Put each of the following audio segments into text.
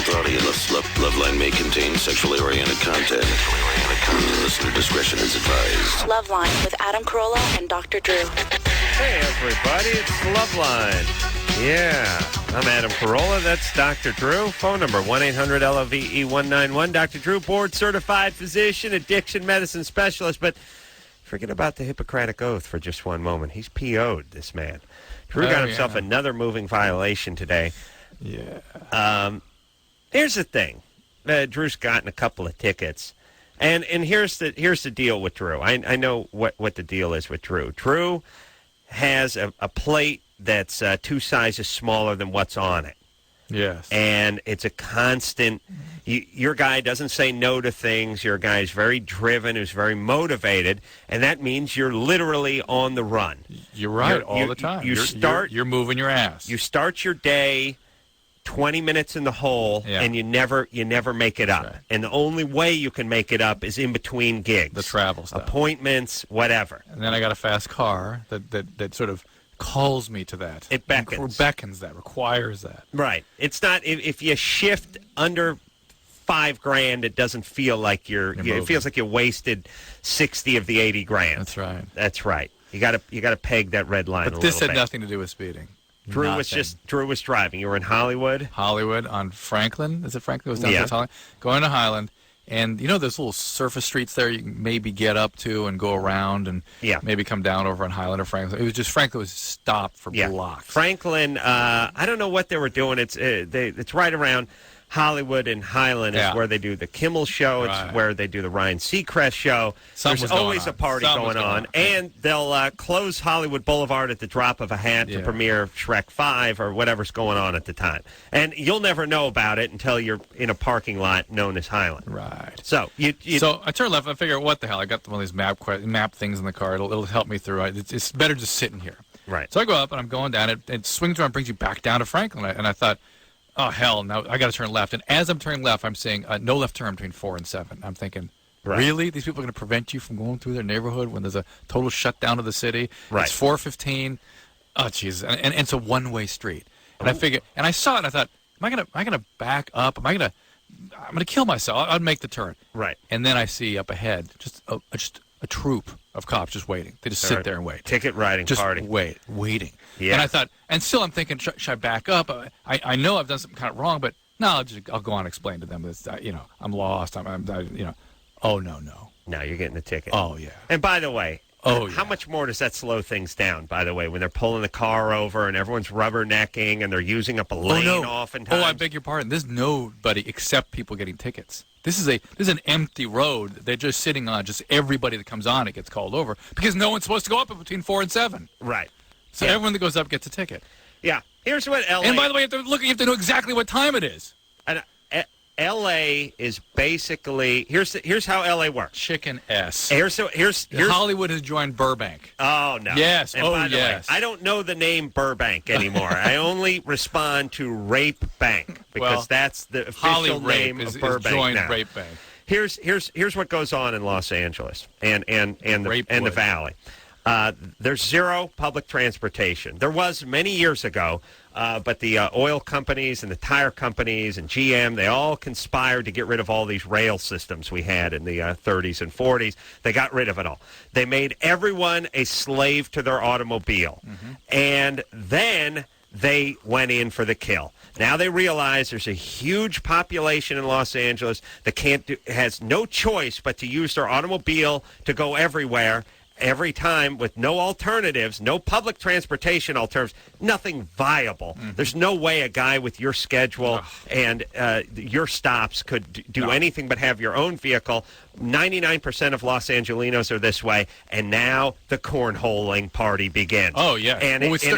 The audience Loveline may contain sexually oriented content. Listener discretion is advised. Loveline with Adam Carolla and Dr. Drew. Hey, everybody, it's Loveline. Yeah, I'm Adam Carolla. That's Dr. Drew. Phone number 1-800-LOVE-191. Dr. Drew, board-certified physician, addiction medicine specialist. But forget about the Hippocratic Oath for just one moment. He's PO'd, this man. Drew got himself another moving violation today. Yeah. Here's the thing. Drew's gotten a couple of tickets. And here's the deal with Drew. I know what the deal is with Drew. Drew has a plate that's 2 sizes smaller than what's on it. Yes. And it's a constant. Your guy doesn't say no to things. Your guy's very driven, who's very motivated, and that means you're literally on the run. You're right all the time. You're moving your ass. You start your day 20 minutes in the hole, and you never make it up. Right. And the only way you can make it up is in between gigs. The travel stuff. Appointments, whatever. And then I got a fast car that sort of calls me to that. It beckons. Beckons that, requires that. Right. It's not, if you shift under $5,000, it doesn't feel like it feels like you wasted 60 of the 80 grand. That's right. That's right. You got to peg that red line but this had nothing to do with speeding. Drew was driving. You were in Hollywood? Hollywood on Franklin. Is it Franklin? It was down to Hollywood. Going to Highland. And you know those little surface streets there you can maybe get up to and go around and maybe come down over on Highland or Franklin. It was just Franklin was stopped for blocks. Franklin, I don't know what they were doing. It's right around Hollywood and Highland is where they do the Kimmel show. It's where they do the Ryan Seacrest show. There's always a party going on. And they'll close Hollywood Boulevard at the drop of a hat to premiere Shrek 5 or whatever's going on at the time. And you'll never know about it until you're in a parking lot known as Highland. Right. So so I turn left and I figure, what the hell? I got one of these map things in the car. It'll help me through. It's better just sitting here. Right. So I go up and I'm going down. It swings around, brings you back down to Franklin. And I thought, oh, hell, now I got to turn left. And as I'm turning left, I'm seeing no left turn between 4 and 7. I'm thinking, really? These people are going to prevent you from going through their neighborhood when there's a total shutdown of the city? Right. It's 4:15. Oh, Jesus. And it's a one-way street. And I figured, and I saw it, and I thought, am I gonna back up? I'm gonna kill myself. I'd make the turn. Right. And then I see up ahead just a troop of cops just waiting. They just sit there and wait. Ticket riding party. Just waiting. Yeah. And I thought, and still I'm thinking, should I back up? I know I've done something kind of wrong, but no, I'll go on and explain to them that, I'm lost. Oh, no. No, you're getting a ticket. Oh, yeah. And by the way, how much more does that slow things down, by the way, when they're pulling the car over and everyone's rubbernecking and they're using up a lane oftentimes? Oh, I beg your pardon. There's nobody except people getting tickets. This is an empty road they're just sitting on. Just everybody that comes on it gets called over because no one's supposed to go up between 4 and 7. Right. So everyone that goes up gets a ticket. Yeah. Here's what L.A. And by the way, you have to know exactly what time it is. And L.A. is basically here's how L.A. works. Chicken S. Here's Hollywood has joined Burbank. Oh no. Yes. And by the way, I don't know the name Burbank anymore. I only respond to Rape Bank because that's the official name of Burbank joined now. Rape Bank. Here's what goes on in Los Angeles and the Valley. There's zero public transportation. There was many years ago, but the oil companies and the tire companies and GM, they all conspired to get rid of all these rail systems we had in the 30s and 40s. They got rid of it all. They made everyone a slave to their automobile. Mm-hmm. And then they went in for the kill. Now they realize there's a huge population in Los Angeles that has no choice but to use their automobile to go everywhere. Every time with no alternatives, no public transportation alternatives, nothing viable. Mm-hmm. There's no way a guy with your schedule and your stops could do anything but have your own vehicle. 99% of Los Angelinos are this way, and now the cornholing party begins. Oh, yeah.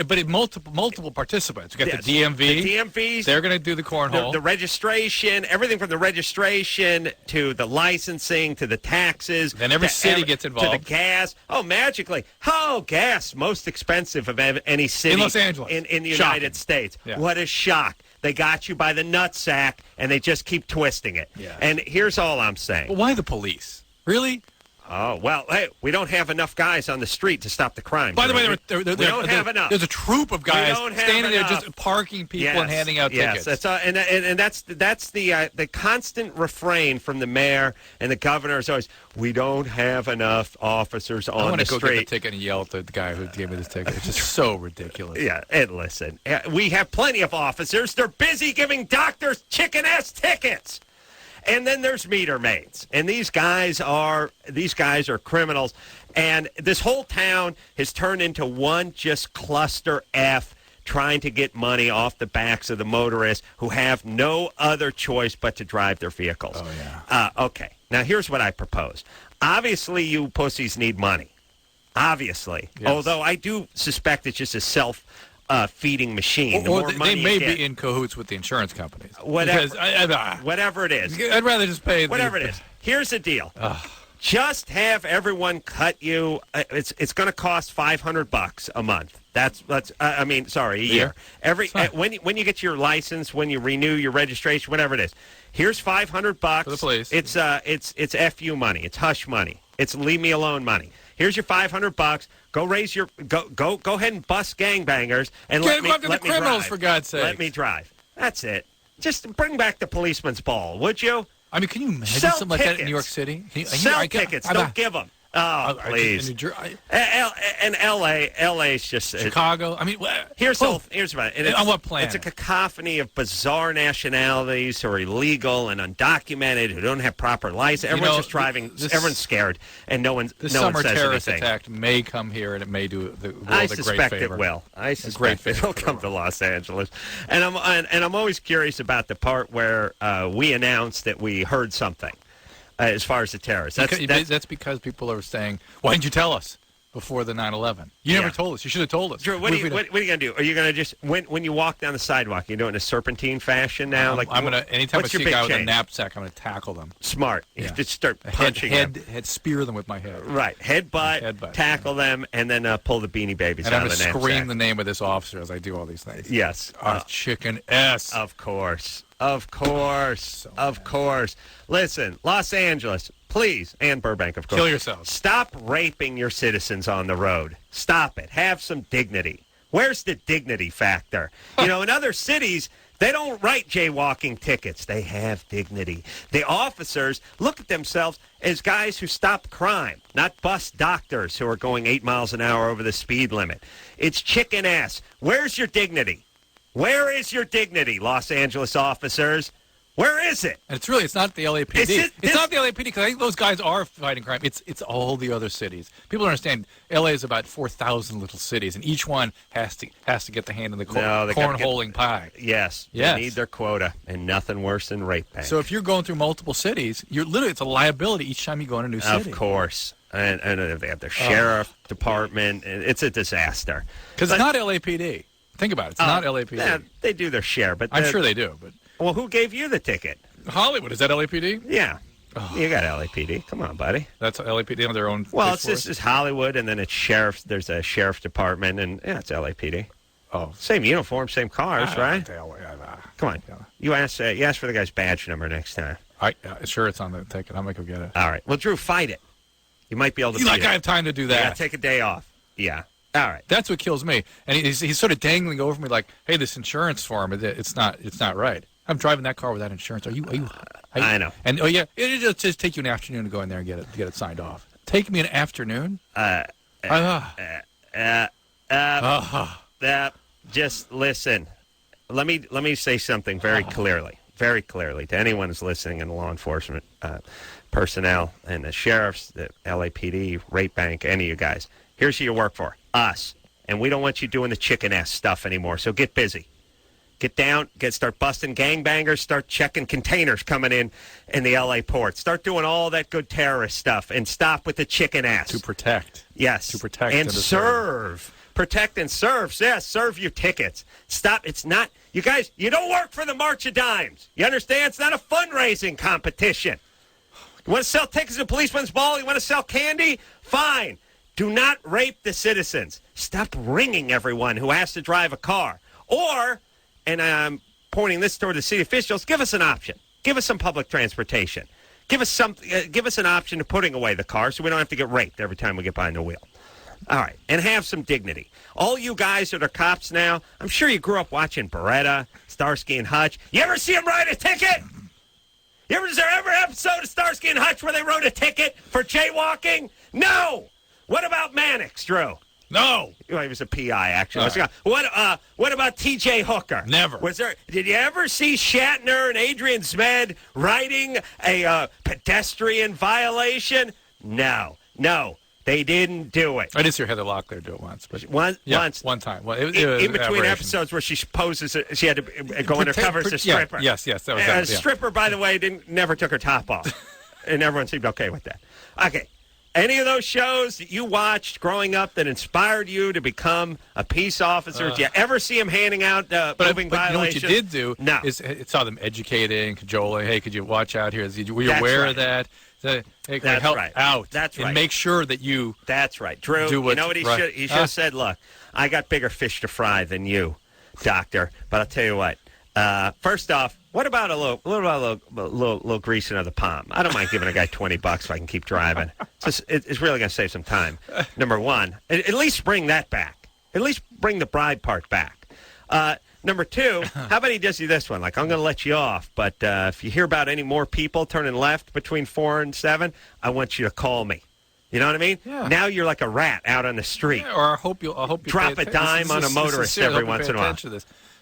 But multiple participants. We got the DMV. The DMVs. They're going to do the cornhole. The registration, everything from the registration to the licensing to the taxes. Then every city gets involved. To the gas. Oh, magically. Oh, gas, most expensive of any city in Los Angeles. In the United States. Yeah. What a shock. They got you by the nutsack, and they just keep twisting it. Yes. And here's all I'm saying. But why the police? Really? Oh, well, hey, we don't have enough guys on the street to stop the crime. By the way, we don't have enough. There's a troop of guys standing there just parking people and handing out tickets. Yes, that's the constant refrain from the mayor and the governor is always, we don't have enough officers on the street. I want to go get the ticket and yell at the guy who gave me this ticket. It's just so ridiculous. Yeah, and listen, we have plenty of officers. They're busy giving doctors chicken-ass tickets. And then there's meter maids, and these guys are criminals, and this whole town has turned into one just cluster F, trying to get money off the backs of the motorists who have no other choice but to drive their vehicles. Oh yeah. Okay. Now here's what I propose. Obviously, you pussies need money. Obviously, yes. Although I do suspect it's just a feeding machine. They may be in cahoots with the insurance companies. Whatever it is. I'd rather just pay. Whatever it is. Here's the deal. Just have everyone cut you. It's going to cost $500 a month. A year. When you get your license, when you renew your registration, whatever it is. Here's $500 for the police. It's FU money. It's hush money. It's leave me alone money. Here's your $500. Go ahead and bust gangbangers and let me criminals, drive. For God's sake. Let me drive. That's it. Just bring back the policeman's ball, would you? I mean, can you imagine something like that in New York City? Sell tickets. Don't give them. Oh, please. And L.A.'s just Chicago. I mean, here's about it. On what plan? It's a cacophony of bizarre nationalities who are illegal and undocumented, who don't have proper license. Everyone's just driving. Everyone's scared, and no one says anything. The summer terrorist attack may come here, and it may do the world a great favor. I suspect it will. I suspect it will come to Los Angeles, and I'm always curious about the part where we announced that we heard something. As far as the terrorists. That's because people are saying, why didn't you tell us before the 9/11? You never told us. You should have told us. Drew, what are you going to do? Are you going to just, when you walk down the sidewalk, you do it in a serpentine fashion now? Anytime I see a guy with a knapsack, I'm going to tackle them. Smart. Yeah. You just start punching them. Spear them with my head. Right. Headbutt, tackle them, and then pull the Beanie Babies out of the knapsack. And I'm going to scream the name of this officer as I do all these things. Yes. Chicken S. Of course. Listen, Los Angeles, please, and Burbank, of course. Kill yourselves. Stop raping your citizens on the road. Stop it. Have some dignity. Where's the dignity factor? In other cities, they don't write jaywalking tickets. They have dignity. The officers look at themselves as guys who stop crime, not bust doctors who are going 8 miles an hour over the speed limit. It's chicken ass. Where's your dignity? Where is your dignity, Los Angeles officers? Where is it? And it's not the LAPD. It's not the LAPD because I think those guys are fighting crime. It's all the other cities. People don't understand. LA is about 4,000 little cities, and each one has to get the hand in the cornholing pie. Yes. They need their quota, and nothing worse than rape bank. So if you're going through multiple cities, it's a liability each time you go in a new city. Of course. And they have their sheriff department. And it's a disaster. Because it's not LAPD. Think about it. It's not LAPD. Yeah, they do their share, but I'm sure they do. But well, who gave you the ticket? Hollywood. Is that LAPD? Yeah. You got LAPD. Come on, buddy. That's LAPD on their own. Well, this is Hollywood, and then it's sheriff. There's a sheriff department, and it's LAPD. Oh, same uniform, same cars, right? Come on. You ask for the guy's badge number next time. Sure, it's on the ticket. I'm gonna go get it. All right. Well, Drew, fight it. You might be able to. I have time to do that. Yeah, take a day off. Yeah. All right. That's what kills me. And he's sort of dangling over me like, hey, this insurance form, it's not right. I'm driving that car without insurance. Are you I know. And it'll just take you an afternoon to go in there and get it signed off. Take me an afternoon? Just listen. Let me say something very clearly to anyone who's listening in the law enforcement personnel and the sheriffs, the LAPD, rape bank, any of you guys. Here's who you work for, us. And we don't want you doing the chicken-ass stuff anymore, so get busy. Get down, start busting gangbangers, start checking containers coming in the L.A. port. Start doing all that good terrorist stuff, and stop with the chicken-ass. To protect. Yes. To protect. And serve. Protect and serve. Yes, serve your tickets. Stop. It's not, you guys, you don't work for the March of Dimes. You understand? It's not a fundraising competition. You want to sell tickets at Policeman's Ball? You want to sell candy? Fine. Do not rape the citizens. Stop ringing everyone who has to drive a car. Or, and I'm pointing this toward the city officials, give us an option. Give us some public transportation. Give us give us an option of putting away the car so we don't have to get raped every time we get behind the wheel. All right, and have some dignity. All you guys that are cops now, I'm sure you grew up watching Beretta, Starsky and Hutch. You ever see them write a ticket? Is there ever an episode of Starsky and Hutch where they wrote a ticket for jaywalking? No. What about Mannix, Drew? No. Well, he was a PI, actually. Right. What about T.J. Hooker? Never. Did you ever see Shatner and Adrian Zmed writing a pedestrian violation? No. They didn't do it. I did see Heather Locklear do it once. But once. One time. Well, in between episodes where she poses, she had to go undercover as a stripper. Yes. That was a stripper, by the way, never took her top off. And everyone seemed okay with that. Okay. Any of those shows that you watched growing up that inspired you to become a peace officer? Did you ever see them handing out moving violations? You know what you did do? No. Is it saw them educating, cajoling. Hey, could you watch out here? Were you aware of that? Hey, that's help right. out. That's right. And make sure that you. That's right, Drew. You know what he should? He should have said, "Look, I got bigger fish to fry than you, Doctor." But I'll tell you what. First off, what about a little greasing of the palm? I don't mind giving a guy $20 if I can keep driving. It's really going to save some time. Number one, at least bring that back. At least bring the bribe part back. Number two, how about he does you this one? Like, I'm going to let you off, but if you hear about any more people turning left between 4 and 7, I want you to call me. You know what I mean? Yeah. Now you're like a rat out on the street. Yeah, or I hope you drop a dime on a motorist every once in a while.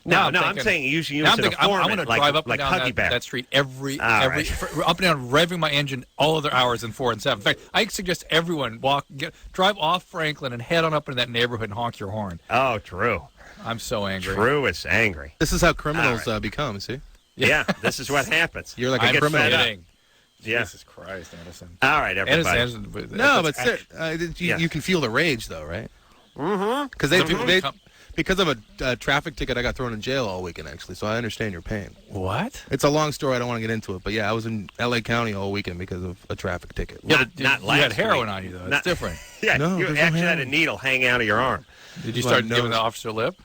No, I'm saying use it as an informant, I'm going to drive up and down that street every up and down, revving my engine all other hours in 4 and 7. In fact, I suggest everyone drive off Franklin and head on up into that neighborhood and honk your horn. Oh, Drew. I'm so angry. Drew is angry. This is how criminals become, see? Yeah, this is what happens. You're like a criminal. Yeah. Jesus Christ, Anderson. All right, everybody. You can feel the rage, though, right? Mm-hmm. Because because of a traffic ticket, I got thrown in jail all weekend, actually, so I understand your pain. What? It's a long story. I don't want to get into it. But, yeah, I was in L.A. County all weekend because of a traffic ticket. Not you had heroin on you, though. It's different. Yeah, no, you actually had a needle hanging out of your arm. Did you start giving the officer lip?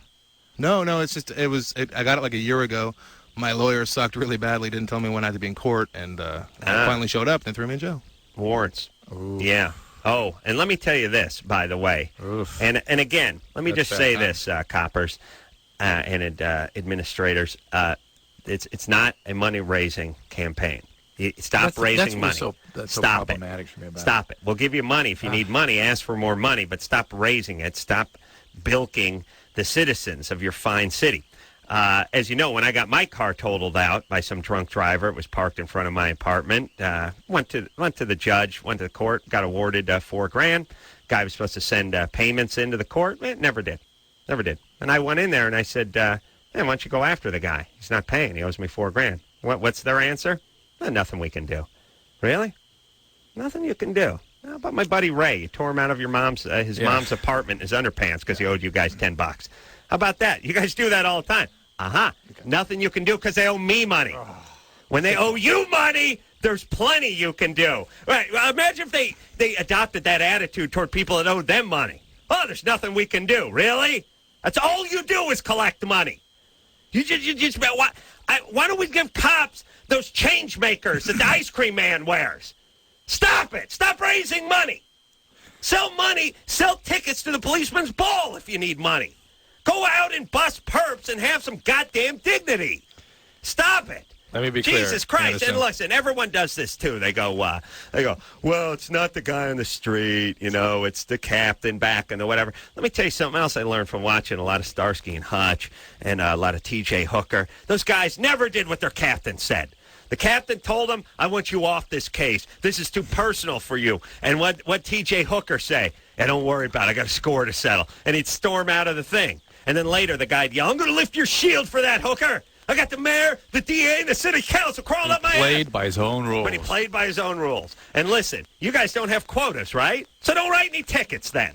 No, it's just, I got it like a year ago. My lawyer sucked really badly, didn't tell me when I had to be in court, and I finally showed up and threw me in jail. Warrants. Ooh. Yeah. Oh, and let me tell you this, by the way. Oof. And again, let me just say this, coppers and administrators. It's not a money-raising campaign. Stop raising money. That's stop so problematic for me about Stop it. We'll give you money if you need money. Ask for more money, but stop raising it. Stop bilking the citizens of your fine city. As you know, when I got my car totaled out by some drunk driver, it was parked in front of my apartment. Went to the judge, went to the court, got awarded $4,000. Guy was supposed to send payments into the court. Never did. And I went in there and I said, "Why don't you go after the guy? He's not paying. He owes me $4,000." What's their answer? Nothing we can do. Really? Nothing you can do. How about my buddy Ray? You tore him out of your mom's mom's apartment in his underpants because he owed you guys $10. How about that? You guys do that all the time. Nothing you can do because they owe me money. When they owe you money, there's plenty you can do. Right? Imagine if they adopted that attitude toward people that owed them money. Oh, there's nothing we can do. Really? That's all you do is collect money. Why don't we give cops those change makers that the ice cream man wears? Stop it. Stop raising money. Sell money. Sell tickets to the policeman's ball if you need money. Go out and bust perps and have some goddamn dignity. Stop it. Let me be clear. Jesus Christ. Anderson. And listen, everyone does this too. They go, well, it's not the guy on the street, it's the captain back and the whatever. Let me tell you something else I learned from watching a lot of Starsky and Hutch and a lot of T.J. Hooker. Those guys never did what their captain said. The captain told them, "I want you off this case. This is too personal for you." And what T.J. Hooker say? Don't worry about it. I got a score to settle. And he'd storm out of the thing. And then later the guy'd yell, "I'm going to lift your shield for that, Hooker. I got the mayor, the DA, and the city council crawling up my ass." He played by his own rules. But he played by his own rules. And listen, you guys don't have quotas, right? So don't write any tickets then.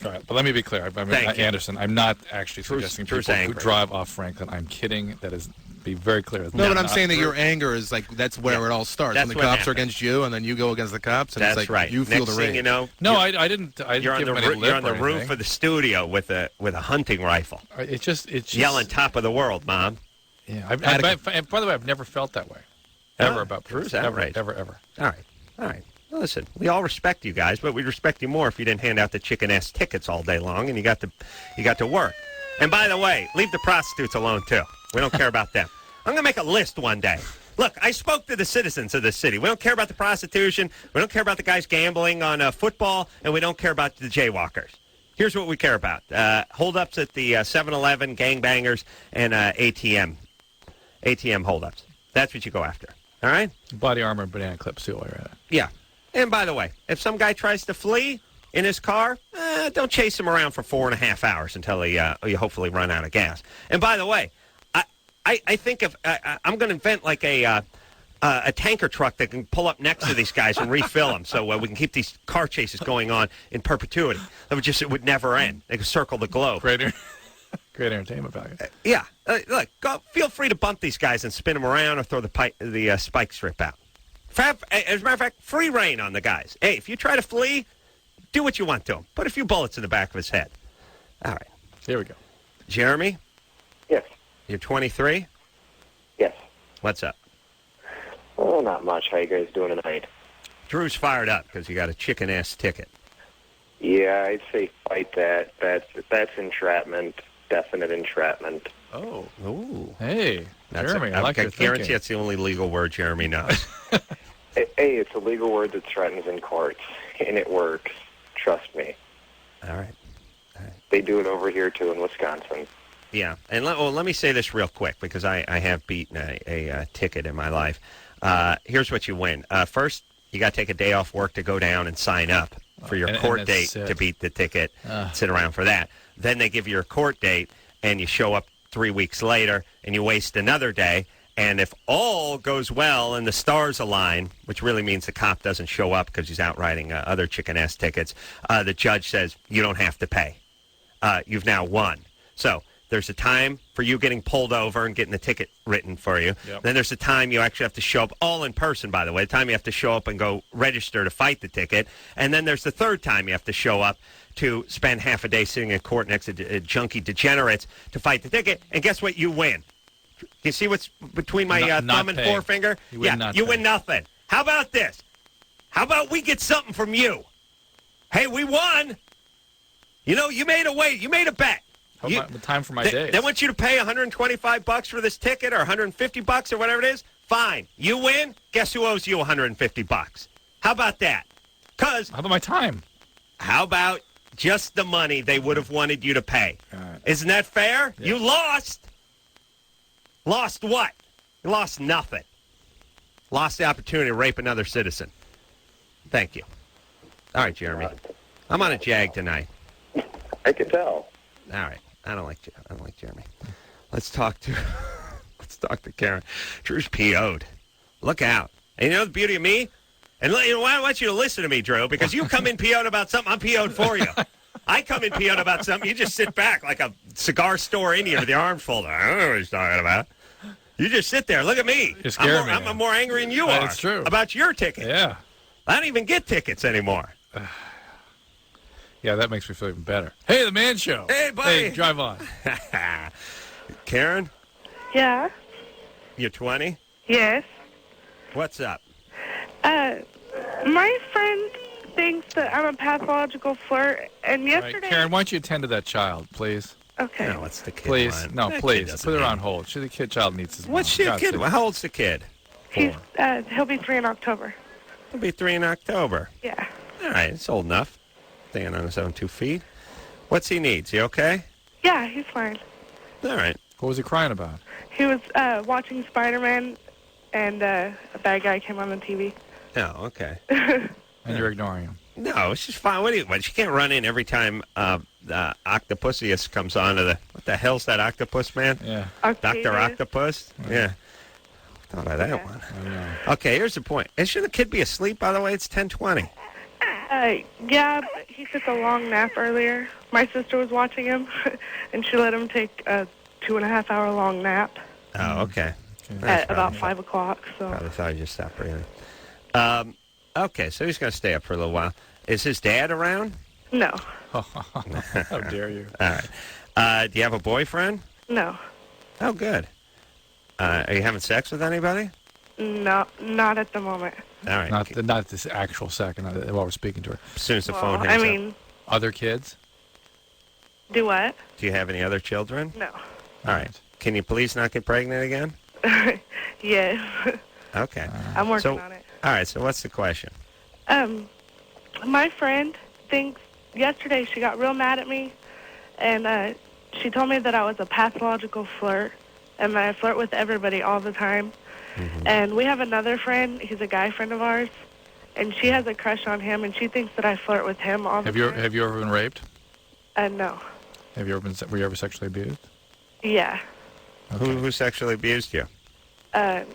All right, but let me be clear. Anderson, I'm not actually suggesting people who drive off Franklin. I'm kidding. That is, be very clear. No, but I'm saying that your anger is that's where it all starts. That's when the cops are against you, and then you go against the cops, and that's it's like right. you feel Next the rage. thing you know, I didn't. You're on the roof of the studio with a hunting rifle. It's just yelling top of the world, Mom. Yeah. And by the way, I've never felt that way. ever about Drew's police. outraged. Ever. All right. Well, listen, we all respect you guys, but we'd respect you more if you didn't hand out the chicken-ass tickets all day long and you got to work. And by the way, leave the prostitutes alone, too. We don't care about them. I'm going to make a list one day. Look, I spoke to the citizens of this city. We don't care about the prostitution. We don't care about the guys gambling on football, and we don't care about the jaywalkers. Here's what we care about. Holdups at the 7-Eleven, gangbangers, and ATM holdups. That's what you go after. All right? Body armor and banana clips, too, while you're at it. Yeah. And by the way, if some guy tries to flee in his car, don't chase him around for 4.5 hours until you hopefully run out of gas. And by the way, I think if I'm going to invent like a tanker truck that can pull up next to these guys and refill them, so we can keep these car chases going on in perpetuity. It would never end. They could circle the globe. Great entertainment value. Yeah, look, feel free to bump these guys and spin them around or throw the spike strip out. As a matter of fact, free reign on the guys. Hey, if you try to flee, do what you want to him. Put a few bullets in the back of his head. All right. Here we go. Jeremy? Yes. You're 23? Yes. What's up? Oh, not much. How you guys doing tonight? Drew's fired up because you got a chicken-ass ticket. Yeah, I'd say fight that. That's entrapment. Definite entrapment. Oh. Ooh. Hey, Jeremy, I like your thinking. I guarantee that's the only legal word Jeremy knows. Hey, it's a legal word that threatens in courts, and it works. Trust me. All right. They do it over here, too, in Wisconsin. Yeah, and let me say this real quick because I have beaten a ticket in my life. Here's what you win. First, you got to take a day off work to go down and sign up for your court date to beat the ticket. Sit around for that. Then they give you your court date, and you show up 3 weeks later, and you waste another day. And if all goes well and the stars align, which really means the cop doesn't show up because he's out writing other chicken-ass tickets, the judge says you don't have to pay. You've now won. So there's a time for you getting pulled over and getting the ticket written for you. Yep. Then there's a time you actually have to show up, all in person, by the way, the time you have to show up and go register to fight the ticket. And then there's the third time you have to show up to spend half a day sitting in court next to junkie degenerates to fight the ticket. And guess what? You win. You see what's between my thumb and forefinger? You win nothing. How about this? How about we get something from you? Hey, we won. You know, you made a bet. How about the time for my days? They want you to pay $125 for this ticket or $150 or whatever it is. Fine. You win. Guess who owes you $150? How about that? How about my time? How about just the money they would have wanted you to pay? Right. Isn't that fair? Yeah. You lost. Lost what? You lost nothing. Lost the opportunity to rape another citizen. Thank you. All right, Jeremy. I'm on a jag tonight. I can tell. All right. I don't like Jeremy. Let's talk to Karen. Drew's PO'd. Look out. And you know the beauty of me? And I want you to listen to me, Drew, because you come in PO'd about something, I'm PO'd for you. I come in PO'd about something, you just sit back like a cigar store Indian with your arms folded. I don't know what he's talking about. You just sit there. Look at me. You're scaring me. I'm more angry than you are. That's true. About your ticket. Yeah. I don't even get tickets anymore. Yeah, that makes me feel even better. Hey, the Man Show. Hey, buddy. Hey, drive on. Karen, Yeah. you're 20? Yes. What's up? My friend thinks that I'm a pathological flirt, and All yesterday... right, Karen, why don't you attend to that child, please? Okay. No, it's the kid. Please. line. No, That please. kid doesn't Put her need- on hold. The child needs his mom. What's your God's kid? sake. How old's the kid? He'll be 3 in October. He'll be 3 in October. Yeah. All right, it's old enough. Standing on his own 2 feet. What's he need? Is he okay? Yeah, he's fine. All right. What was he crying about? He was watching Spider-Man, and a bad guy came on the TV. Oh, okay. And you're ignoring him. No, it's just fine. What she can't run in every time Octopusius comes on to the... What the hell's that octopus, man? Yeah. Dr. Octopus? Yeah. Thought of that one. I know. Okay, here's the point. Shouldn't the kid be asleep, by the way? It's 10:20. Yeah, but he took a long nap earlier. My sister was watching him, and she let him take a 2.5-hour long nap Oh, okay. at about 5 o'clock. So Probably thought he just stopped breathing. Okay, so he's going to stay up for a little while. Is his dad around? no, How dare you? All right. Do you have a boyfriend? no, Oh, good. Are you having sex with anybody? No, not at the moment. All right. Not this actual second while we're speaking to her. As soon as the phone I hangs mean, up. Other kids? do what? Do you have any other children? No. All right. Can you please not get pregnant again? Yes. Okay. I'm working on it. All right. So what's the question? My friend thinks yesterday she got real mad at me, and she told me that I was a pathological flirt, and that I flirt with everybody all the time. Mm-hmm. And we have another friend. He's a guy friend of ours, and she has a crush on him, and she thinks that I flirt with him all the time. Have you ever been raped? No. Were you ever sexually abused? Yeah. Okay. Who sexually abused you? A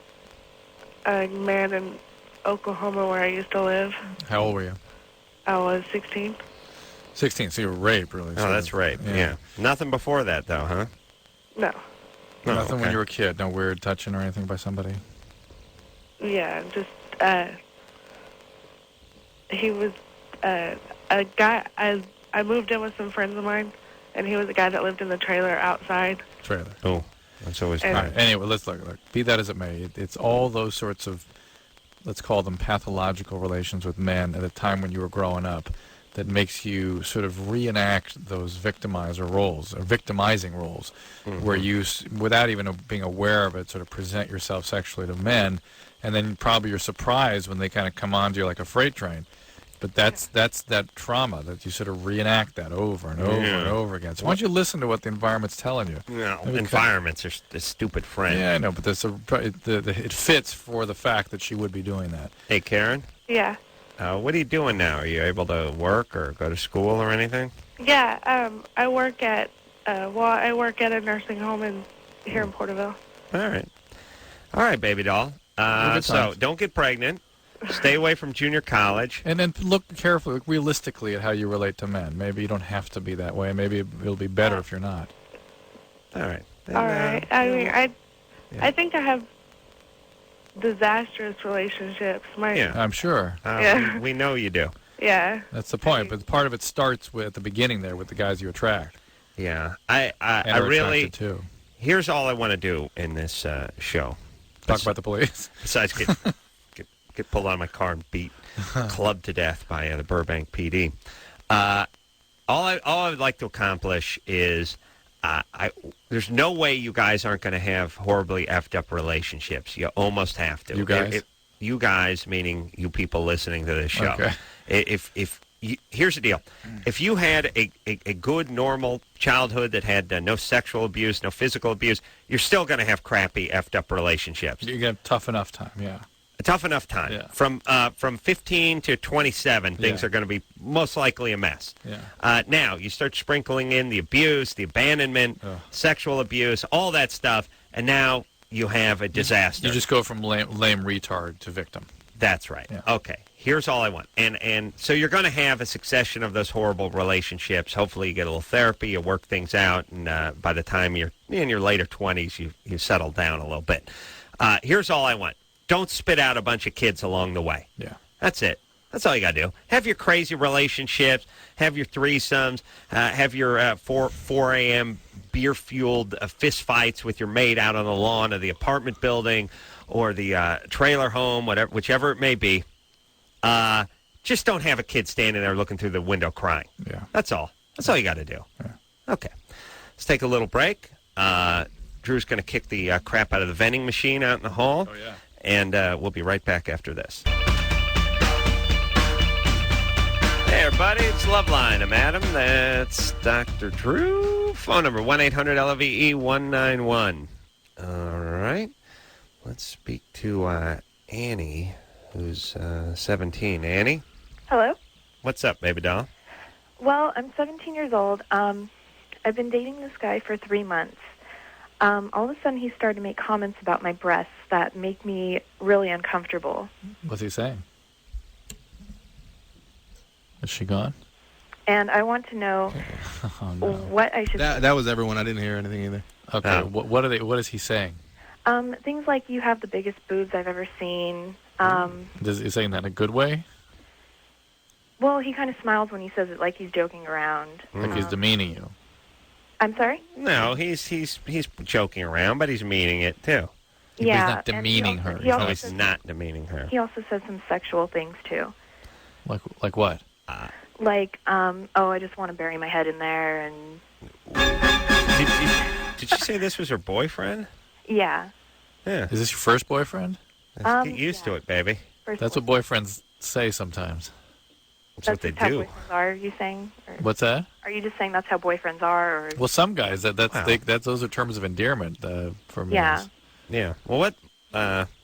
man in Oklahoma where I used to live. How old were you? I was 16. 16, so you were raped, really. Oh, that's rape. Yeah. Nothing before that, though, huh? No. Oh, Nothing okay. when you were a kid? No weird touching or anything by somebody? Yeah, just, he was a guy, I moved in with some friends of mine, and he was a guy that lived in the trailer outside. Trailer. Oh, that's always And- All right, anyway, let's look. Be that as it may, it's all those sorts of, let's call them pathological relations with men at a time when you were growing up that makes you sort of reenact those victimizing roles, Mm-hmm. where you, without even being aware of it, sort of present yourself sexually to men, and then probably you're surprised when they kind of come onto you like a freight train. But that's that trauma that you sort of reenact that over and over and over again. So why don't you listen to what the environment's telling you? No, environments are a stupid friend. Yeah, I know, but it fits for the fact that she would be doing that. Hey, Karen? Yeah. What are you doing now? Are you able to work or go to school or anything? Yeah, I work at a nursing home here in Porterville. All right, baby doll. So don't get pregnant. Stay away from junior college. And then look carefully, look realistically at how you relate to men. Maybe you don't have to be that way. Maybe it'll be better if you're not. All right. Then, All right. I think I have disastrous relationships. I'm sure. We know you do. Yeah. That's the point. But part of it starts at the beginning there with the guys you attract. Yeah. I are really. attracted too. Here's all I want to do in this show. Talk about the police. Besides get pulled out of my car and beat, clubbed to death by the Burbank PD. All I would like to accomplish is there's no way you guys aren't going to have horribly effed up relationships. You almost have to. You guys? You guys, meaning you people listening to this show. Okay. Here's the deal. If you had a good, normal childhood that had no sexual abuse, no physical abuse, you're still going to have crappy, effed up relationships. You get a tough enough time, yeah. A tough enough time. Yeah. From 15 to 27, things are going to be most likely a mess. Yeah. Now, you start sprinkling in the abuse, the abandonment, sexual abuse, all that stuff, and now you have a disaster. You just go from lame retard to victim. That's right. Yeah. Okay. Here's all I want. And so you're going to have a succession of those horrible relationships. Hopefully you get a little therapy, you work things out, and by the time you're in your later 20s, you settle down a little bit. Here's all I want. Don't spit out a bunch of kids along the way. Yeah. That's it. That's all you got to do. Have your crazy relationships. Have your threesomes. Have your 4 a.m. beer-fueled fist fights with your mate out on the lawn of the apartment building or the trailer home, whichever it may be. Just don't have a kid standing there looking through the window crying. Yeah. That's all. That's all you got to do. Yeah. Okay. Let's take a little break. Drew's going to kick the crap out of the vending machine out in the hall. Oh, yeah. And we'll be right back after this. Hey, everybody. It's Loveline. I'm Adam. That's Dr. Drew. Phone number 1-800-LVE-191. All right. Let's speak to Annie, who's 17. Annie? Hello. What's up, baby doll? Well, I'm 17 years old. I've been dating this guy for 3 months. All of a sudden, he started to make comments about my breasts that make me really uncomfortable. What's he saying? Is she gone? And I want to know what I should... That was everyone. I didn't hear anything either. Okay. What is he saying? Things like, you have the biggest boobs I've ever seen. Is he saying that in a good way? Well, he kind of smiles when he says it like he's joking around. Like he's demeaning you? I'm sorry? No, he's joking around, but he's meaning it, too. Yeah, He's not demeaning her. He's not demeaning her. He also says some sexual things, too. Like what? I just want to bury my head in there, and... Did she say this was her boyfriend? Yeah. Yeah. Is this your first boyfriend? Let's get used to it, baby. That's what boyfriends say sometimes. That's what they how do. boyfriends are you saying? Or What's that? are you just saying that's how boyfriends are? Or? Well, some guys those are terms of endearment for me. Yeah. Yeah. Well, what?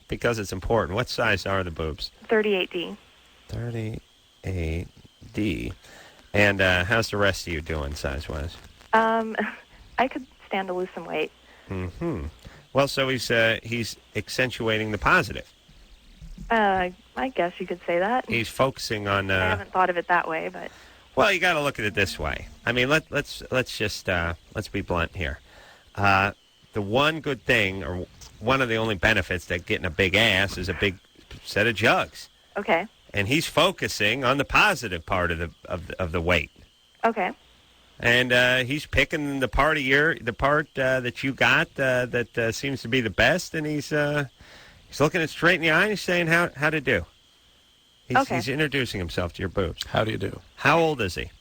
Because it's important. What size are the boobs? 38D. 38D. And how's the rest of you doing size-wise? I could stand to lose some weight. Mm-hmm. Well, so he's accentuating the positive. I guess you could say that. He's focusing on. I haven't thought of it that way, but. Well, you got to look at it this way. I mean, let's just let's be blunt here. The one good thing, or one of the only benefits that getting a big ass is a big set of jugs. Okay. And he's focusing on the positive part of the weight. Okay. And he's picking the part that you got that seems to be the best, and he's looking it straight in the eye and he's saying how to do. He's introducing himself to your boobs. How do you do? How old is he?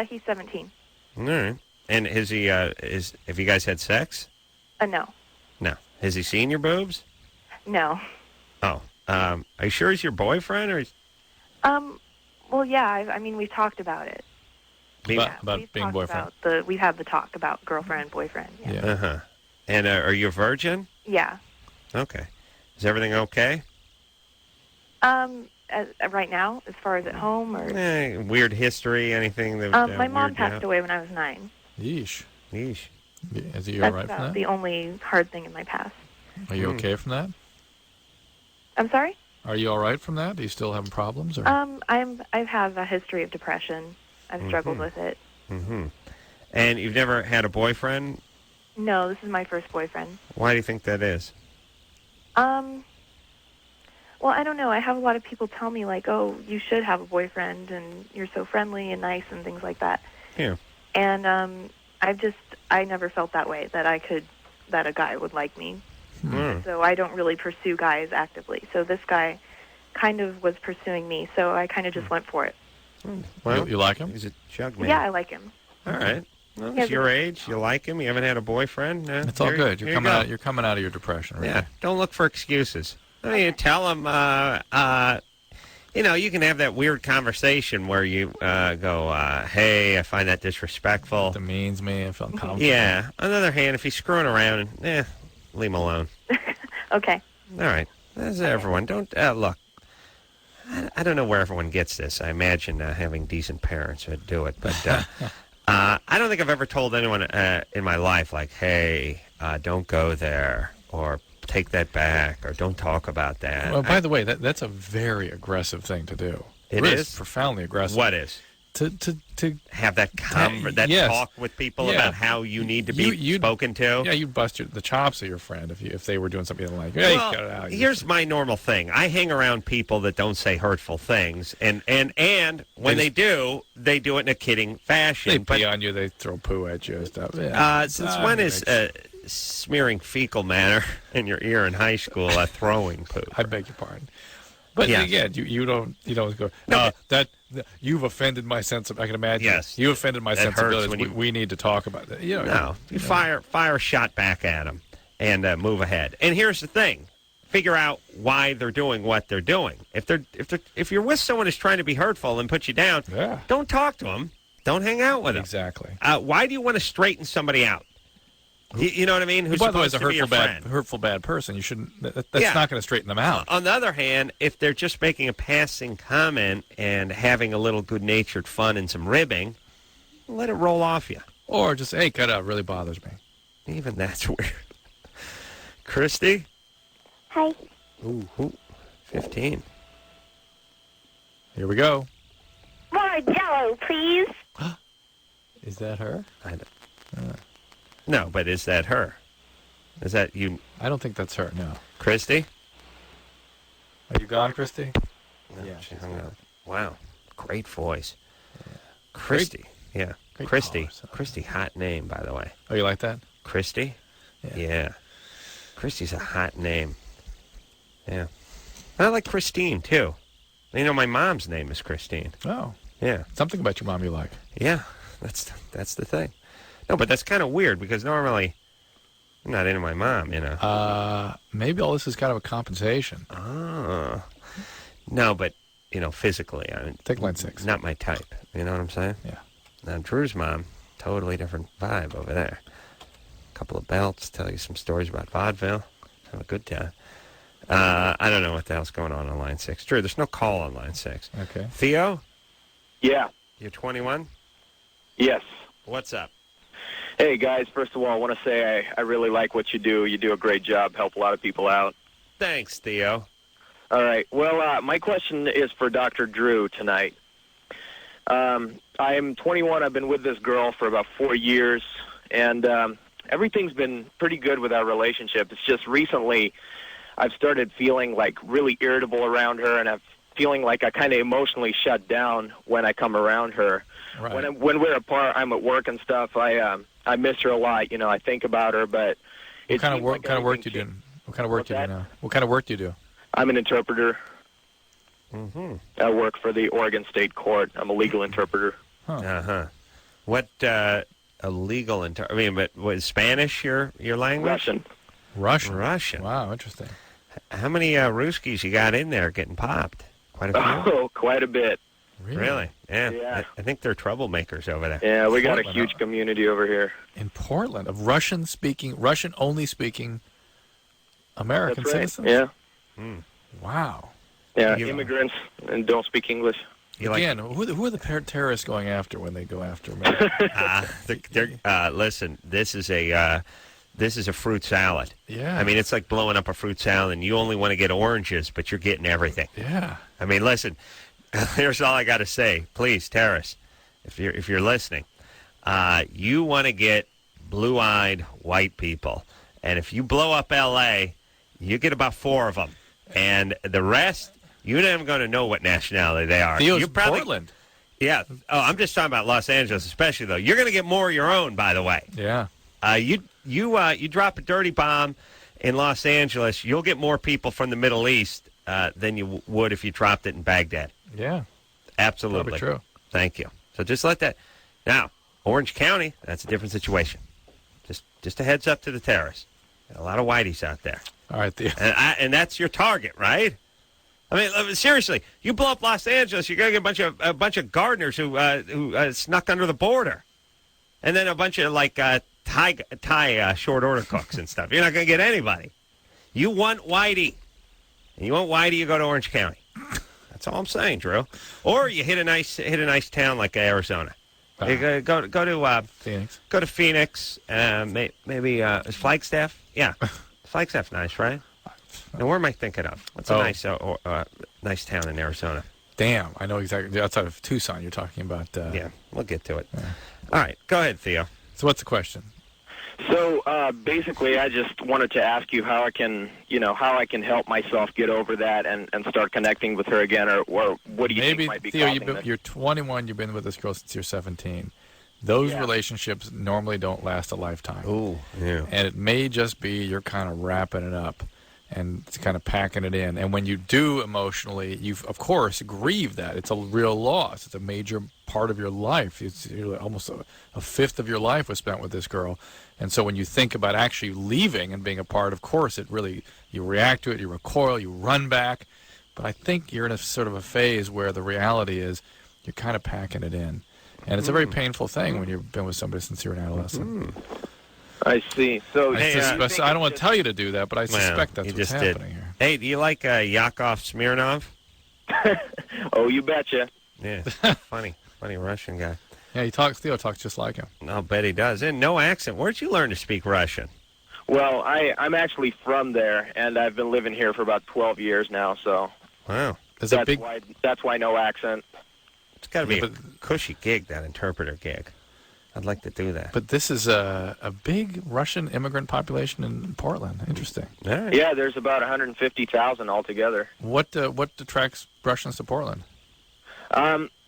He's 17. All right. And have you guys had sex? No. No. Has he seen your boobs? No. Oh. Are you sure he's your boyfriend or? Well, yeah. I mean, we've talked about it. About being boyfriend. We've had the talk about girlfriend, boyfriend. Yeah. Uh-huh. And are you a virgin? Yeah. Okay. Is everything okay? Right now, as far as at home, or weird history, anything that. My mom passed away when I was 9. Yeesh. Yeesh. Is he all right from that? That's the only hard thing in my past. Are you okay from that? I'm sorry? Are you all right from that? Are you still having problems? Or? I have a history of depression. I've struggled with it. Mm-hmm. And you've never had a boyfriend? No, this is my first boyfriend. Why do you think that is? Well, I don't know. I have a lot of people tell me, like, oh, you should have a boyfriend, and you're so friendly and nice and things like that. Yeah. And I never felt that way, that a guy would like me. So I don't really pursue guys actively. So this guy kind of was pursuing me, so I kind of just went for it. Well, you like him? He's a jug man. Yeah, I like him. All right. Well, he's your age. You like him. You haven't had a boyfriend. It's all good. You're coming out of your depression. Really. Yeah. Don't look for excuses. I mean, tell him. You can have that weird conversation where you go, "Hey, I find that disrespectful." It demeans me. I feel uncomfortable. Yeah. On the other hand, if he's screwing around, leave him alone. Okay. All right. That's everyone. Don't look. I don't know where everyone gets this. I imagine having decent parents would do it, but I don't think I've ever told anyone in my life, like, "Hey, don't go there," or "Take that back," or "Don't talk about that." Well, by the way, that's a very aggressive thing to do. It is profoundly aggressive. What is? To have that talk with people about how you need to be spoken to. Yeah, you'd bust the chops of your friend if they were doing something like. Hey, well, here's my normal thing. I hang around people that don't say hurtful things, and when they do it in a kidding fashion. They pee on you. They throw poo at you and stuff. Since when is smearing fecal matter in your ear in high school throwing poo? I beg your pardon. But again, you don't go. No, that you've offended my sense of. I can imagine. Yes, you offended my sensibilities. We need to talk about that. You fire a shot back at them and move ahead. And here's the thing: figure out why they're doing what they're doing. If you're with someone who's trying to be hurtful and put you down, don't talk to them. Don't hang out with them. Exactly. Why do you want to straighten somebody out? You know what I mean? Who's by the way, is a hurtful bad person. You shouldn't. That's not going to straighten them out. On the other hand, if they're just making a passing comment and having a little good-natured fun and some ribbing, let it roll off you. Or just, hey, cut out. Really bothers me. Even that's weird. Christy? Hi. Ooh, 15. Here we go. More Jell-O, please. Is that her? I don't. No, but is that her? Is that you? I don't think that's her, no. Christy? Are you gone, Christy? No, yeah, she hung up. Wow. Great voice. Yeah. Christy. Yeah. Great Christy. Caller, Christy, hot name, by the way. Oh, you like that? Christy? Yeah. Christy's a hot name. Yeah. I like Christine, too. You know, my mom's name is Christine. Oh. Yeah. Something about your mom you like. Yeah, that's the thing. No, but that's kind of weird because normally I'm not into my mom, you know. Maybe all this is kind of a compensation. Oh. No, but, you know, physically, I mean, take line 6. Not my type. You know what I'm saying? Yeah. Now, Drew's mom, totally different vibe over there. Couple of belts, tell you some stories about vaudeville. Have a good time. I don't know what the hell's going on line 6. Drew, there's no call on line 6. Okay. Theo? Yeah. You're 21? Yes. What's up? Hey, guys, first of all, I want to say I really like what you do. You do a great job, help a lot of people out. Thanks, Theo. All right. Well, my question is for Dr. Drew tonight. I'm 21. I've been with this girl for about 4 years, and everything's been pretty good with our relationship. It's just recently I've started feeling like really irritable around her, and I'm feeling like I kind of emotionally shut down when I come around her. Right. When we're apart, I'm at work and stuff. I miss her a lot. You know, I think about her, but what kind of work do you do? What kind of work do you do now? What kind of work do you do? I'm an interpreter. Mm-hmm. I work for the Oregon State Court. I'm a legal interpreter. Huh. Uh-huh. What a legal I mean, but was Spanish your language? Russian. Wow, interesting. How many Ruskies you got in there getting popped? Quite a few? Oh, quite a bit. Really? Yeah. Yeah. I think they're troublemakers over there. Yeah, we got a Portland, huge community over here. In Portland, of Russian-only speaking American That's right. citizens? Yeah. Mm. Wow. Yeah, immigrants and don't speak English. Again, who are the terrorists going after when they go after America? Listen, this is a fruit salad. Yeah. I mean, it's like blowing up a fruit salad, and you only want to get oranges, but you're getting everything. Yeah. I mean, listen, here's all I got to say. Please, terrorists, if you're listening, you want to get blue-eyed white people. And if you blow up L.A., you get about 4 of them. And the rest, you're not even going to know what nationality they are. Theo's Portland. Yeah. Oh, I'm just talking about Los Angeles especially, though. You're going to get more of your own, by the way. Yeah. You drop a dirty bomb in Los Angeles, you'll get more people from the Middle East than you would if you dropped it in Baghdad. Yeah. Absolutely. Probably true. Thank you. So just let that. Now, Orange County, that's a different situation. Just a heads up to the terrorists. A lot of whiteys out there. All right, Theo. And that's your target, right? I mean, seriously, you blow up Los Angeles, you're going to get a bunch of gardeners who snuck under the border, and then a bunch of Thai short order cooks and stuff. You're not going to get anybody. You want whitey, and you want whitey, you go to Orange County. That's all I'm saying, Drew. Or you hit a nice town like Arizona. You go to Phoenix. Go to Phoenix. Maybe is Flagstaff? Yeah, Flagstaff's nice, right? Now, where am I thinking of? What's a nice town in Arizona? Damn, I know exactly. Outside of Tucson, you're talking about. Yeah, we'll get to it. Yeah. All right, go ahead, Theo. So what's the question? So basically, I just wanted to ask you how I can help myself get over that and start connecting with her again, or what do you think might be causing this? You're 21. You've been with this girl since you're 17. Those relationships normally don't last a lifetime. Oh, yeah. And it may just be you're kind of wrapping it up and kind of packing it in. And when you do emotionally, you of course grieve that. It's a real loss. It's a major part of your life. It's almost a fifth of your life was spent with this girl. And so when you think about actually leaving and being a part, of course, you react to it, you recoil, you run back. But I think you're in a sort of a phase where the reality is you're kind of packing it in. And it's a very painful thing when you've been with somebody since you're an adolescent. I see. So I don't want to tell you to do that, but I suspect that's what's happening here. Hey, do you like Yakov Smirnov? Oh, you betcha. Yeah, funny Russian guy. Yeah, Theo talks just like him. I'll bet he does. And no accent. Where'd you learn to speak Russian? Well, I'm actually from there, and I've been living here for about 12 years now. So wow, that's why no accent. It's got to be a cushy gig, that interpreter gig. I'd like to do that. But this is a big Russian immigrant population in Portland. Interesting. All right. Yeah, there's about 150,000 altogether. What attracts Russians to Portland?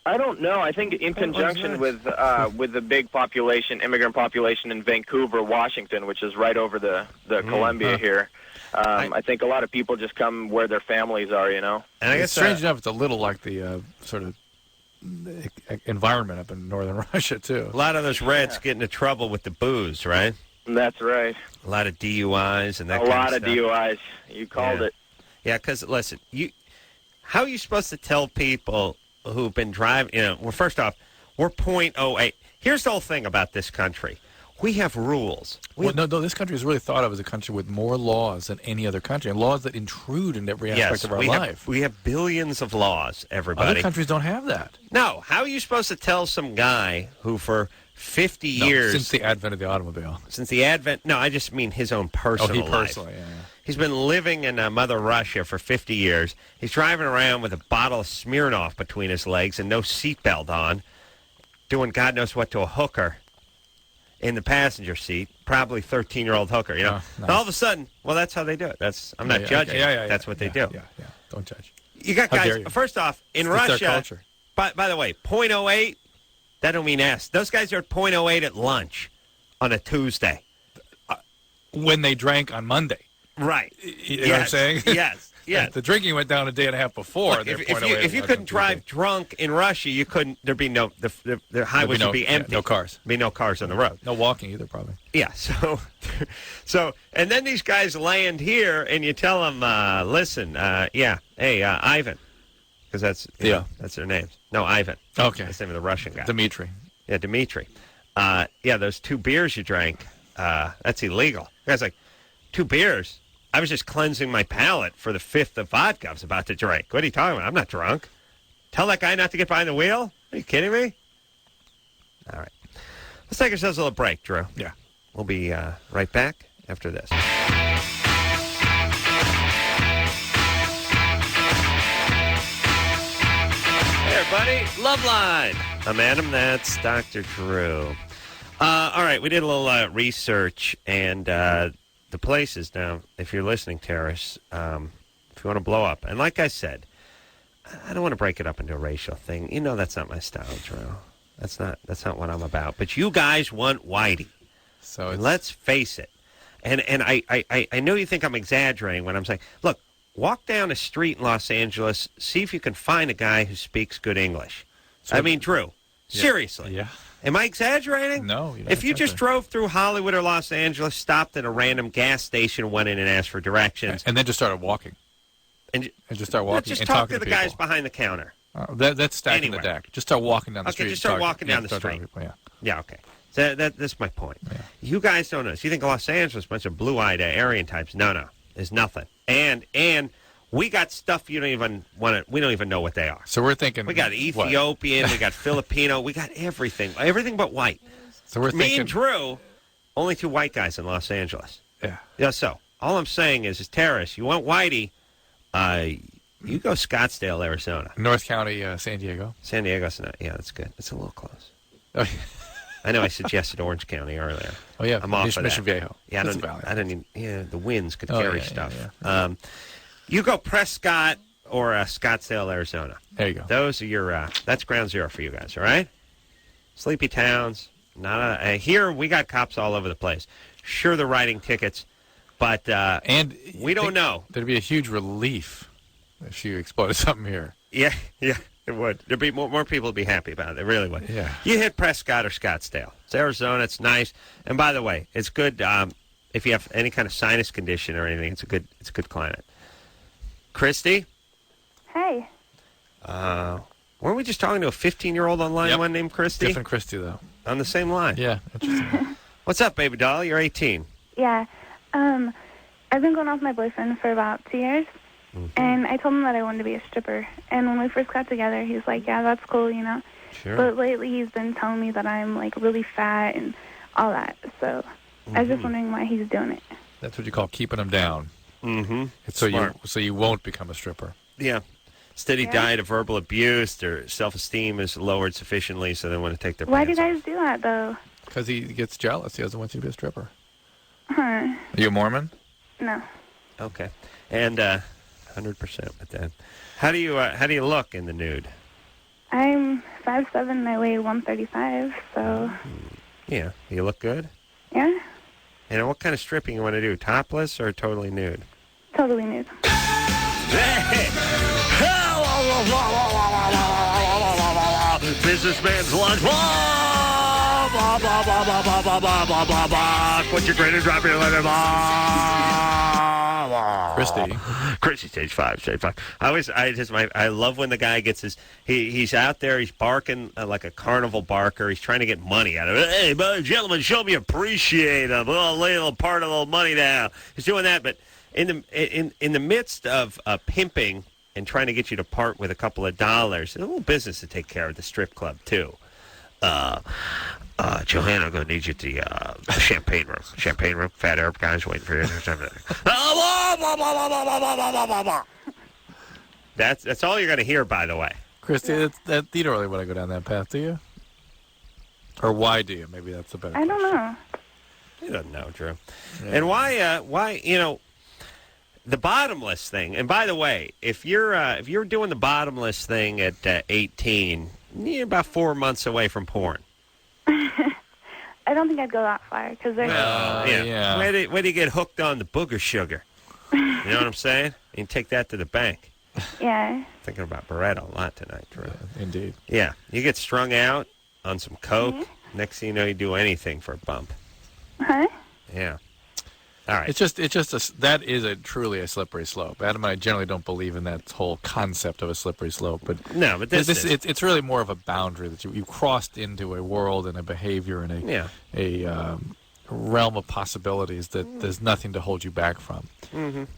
I don't know. I think in conjunction with the big immigrant population in Vancouver, Washington, which is right over the Columbia here. I think a lot of people just come where their families are, you know. And I guess strange enough, it's a little like the sort of environment up in northern Russia too. A lot of those Reds get into trouble with the booze, right? That's right. A lot of DUIs and that. A kind lot of of DUIs. You called it. Yeah, because listen, how are you supposed to tell people who've been driving? Well, first off, we're .08. Here's the whole thing about this country. We have rules. No, this country is really thought of as a country with more laws than any other country, and laws that intrude in every aspect of our life. We have billions of laws, everybody. Other countries don't have that. No. How are you supposed to tell some guy who for 50 years... Since the advent of the automobile. No, I just mean his own personal life. Personally, yeah. He's been living in Mother Russia for 50 years. He's driving around with a bottle of Smirnoff between his legs and no seatbelt on, doing God knows what to a hooker in the passenger seat, probably 13-year-old hooker, you know. Nice. And all of a sudden, well, that's how they do it. I'm not judging. That's what they do. Yeah. Don't judge. You got guys, first off, in Russia, their culture. By the way, .08, that don't mean S. Those guys are at .08 at lunch on a Tuesday. When they drank on Monday. Right. You know what I'm saying? Yes. If the drinking went down a day and a half before. Look, if you couldn't drive drunk in Russia, you couldn't. There'd be no. The highways would be empty. No cars. There'd be no cars on the road. No walking either, probably. Yeah. So, and then these guys land here, and you tell them, listen, hey, Ivan, because that's their names. No, Ivan. Okay. That's the name of the Russian guy. Dmitry. Yeah, Dmitry. Those 2 beers you drank, that's illegal. The guy's like, 2 beers? I was just cleansing my palate for the 5th of vodka I was about to drink. What are you talking about? I'm not drunk. Tell that guy not to get behind the wheel? Are you kidding me? All right. Let's take ourselves a little break, Drew. Yeah. We'll be right back after this. Hey, everybody. Loveline. I'm Adam. That's Dr. Drew. All right. We did a little research, and the places now, if you're listening, terrorists, if you want to blow up. And like I said, I don't want to break it up into a racial thing. You know that's not my style, Drew. That's not what I'm about. But you guys want Whitey. So let's face it. And I know you think I'm exaggerating when I'm saying, look, walk down a street in Los Angeles, see if you can find a guy who speaks good English. I mean, Drew, seriously. Yeah. Am I exaggerating? No. If you just drove through Hollywood or Los Angeles, stopped at a random gas station, went in and asked for directions. And then just started walking. And just start walking just and talk talking to the people. guys behind the counter. That's stacking the deck. Just start walking down the street. Okay, just start walking down the street. Yeah, okay. So that's my point. Yeah. You guys don't know. So you think Los Angeles, a bunch of blue-eyed Aryan types. No. There's nothing. And we got stuff you don't even want to. We don't even know what they are. So we're thinking we got Ethiopian, we got Filipino, we got everything but white. So we're Me and Drew, only 2 white guys in Los Angeles. Yeah. Yeah. So all I'm saying is terrorists. You want Whitey? You go Scottsdale, Arizona. North County, San Diego. San Diego's not. Yeah, that's good. It's a little close. Oh, yeah. I know I suggested Orange County earlier. Oh yeah, I'm off of Mission that. Viejo. Yeah, I don't even. Yeah, the winds could carry stuff. Yeah. You go Prescott or Scottsdale, Arizona. There you go. Those are your. That's ground zero for you guys. All right. Sleepy towns. Here we got cops all over the place. Sure, they're writing tickets, but and we don't know. There'd be a huge relief if you exploded something here. Yeah. It would. There'd be more people would be happy about it. It really would. Yeah. You hit Prescott or Scottsdale. It's Arizona. It's nice. And by the way, it's good if you have any kind of sinus condition or anything. It's a good climate. Christy? Hey. Weren't we just talking to a 15-year-old on line one named Christy? Different Christy, though. On the same line? Yeah. Interesting. What's up, baby doll? You're 18. Yeah. I've been going off with my boyfriend for about 2 years. And I told him that I wanted to be a stripper. And when we first got together, he was like, yeah, that's cool, you know. Sure. But lately he's been telling me that I'm, like, really fat and all that. So I was just wondering why he's doing it. That's what you call keeping them down. Mm-hmm. So you won't become a stripper. Yeah. Steady diet of verbal abuse. Their self-esteem is lowered sufficiently, so they want to take their Why do pants off. guys do that, though? Because he gets jealous. He doesn't want you to be a stripper. Huh. Are you a Mormon? No. Okay. And 100% with that. How do you look in the nude? I'm 5'7", and I weigh 135, so... Yeah. You look good? Yeah, And what kind of stripping you want to do? Topless or totally nude? totally nude. Businessman's lunch. Put your grin and drop your lemon. Christy, stage five. I love when the guy gets he's out there, he's barking like a carnival barker. He's trying to get money out of it. Hey, gentlemen, show me appreciate him. I'll lay a little part of a little money down. He's doing that, but in the midst of pimping and trying to get you to part with a couple of dollars, there's a little business to take care of the strip club too. Johanna, I'm going to need you at the champagne room. Champagne room, fat Arab guys waiting for you. That's all you're going to hear, by the way. Christy, you don't really want to go down that path, do you? Or why do you? Maybe that's a better I don't know. You don't know, Drew. Yeah. And why, the bottomless thing. And by the way, if you're doing the bottomless thing at 18, you're about 4 months away from porn. I don't think I'd go that far, because there's... yeah. Where do you get hooked on the booger sugar? You know what I'm saying? You can take that to the bank. Yeah. Thinking about Beretta a lot tonight, Drew. Yeah, indeed. Yeah. You get strung out on some coke. Mm-hmm. Next thing you know, you do anything for a bump. Huh? Yeah. All right. It's just that is truly a slippery slope. Adam and I generally don't believe in that whole concept of a slippery slope, but it's really more of a boundary that you crossed into a world and a behavior and a realm of possibilities that there's nothing to hold you back from,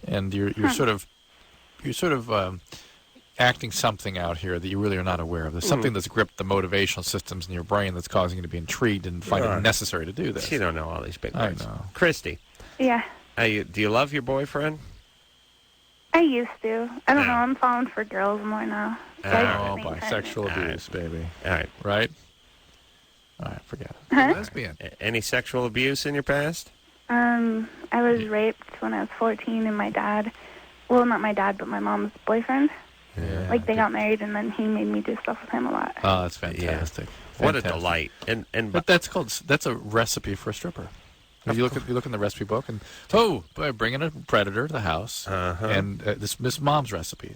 and you're sort of acting something out here that you really are not aware of. There's something that's gripped the motivational systems in your brain that's causing you to be intrigued and find it necessary to do this. You don't know all these big words. I know. Christy. Yeah. Do you love your boyfriend? I used to. I don't know. I'm falling for girls more now. Bisexual abuse, baby. All right. Right? All right, forget it. Huh? Lesbian. Any sexual abuse in your past? I was raped when I was 14, and my dad, well, not my dad, but my mom's boyfriend. Yeah. They got married, and then he made me do stuff with him a lot. Oh, that's fantastic. Yeah. What a delight. But that's a recipe for a stripper. You look in the recipe book, and bring in a predator to the house, and this mom's recipe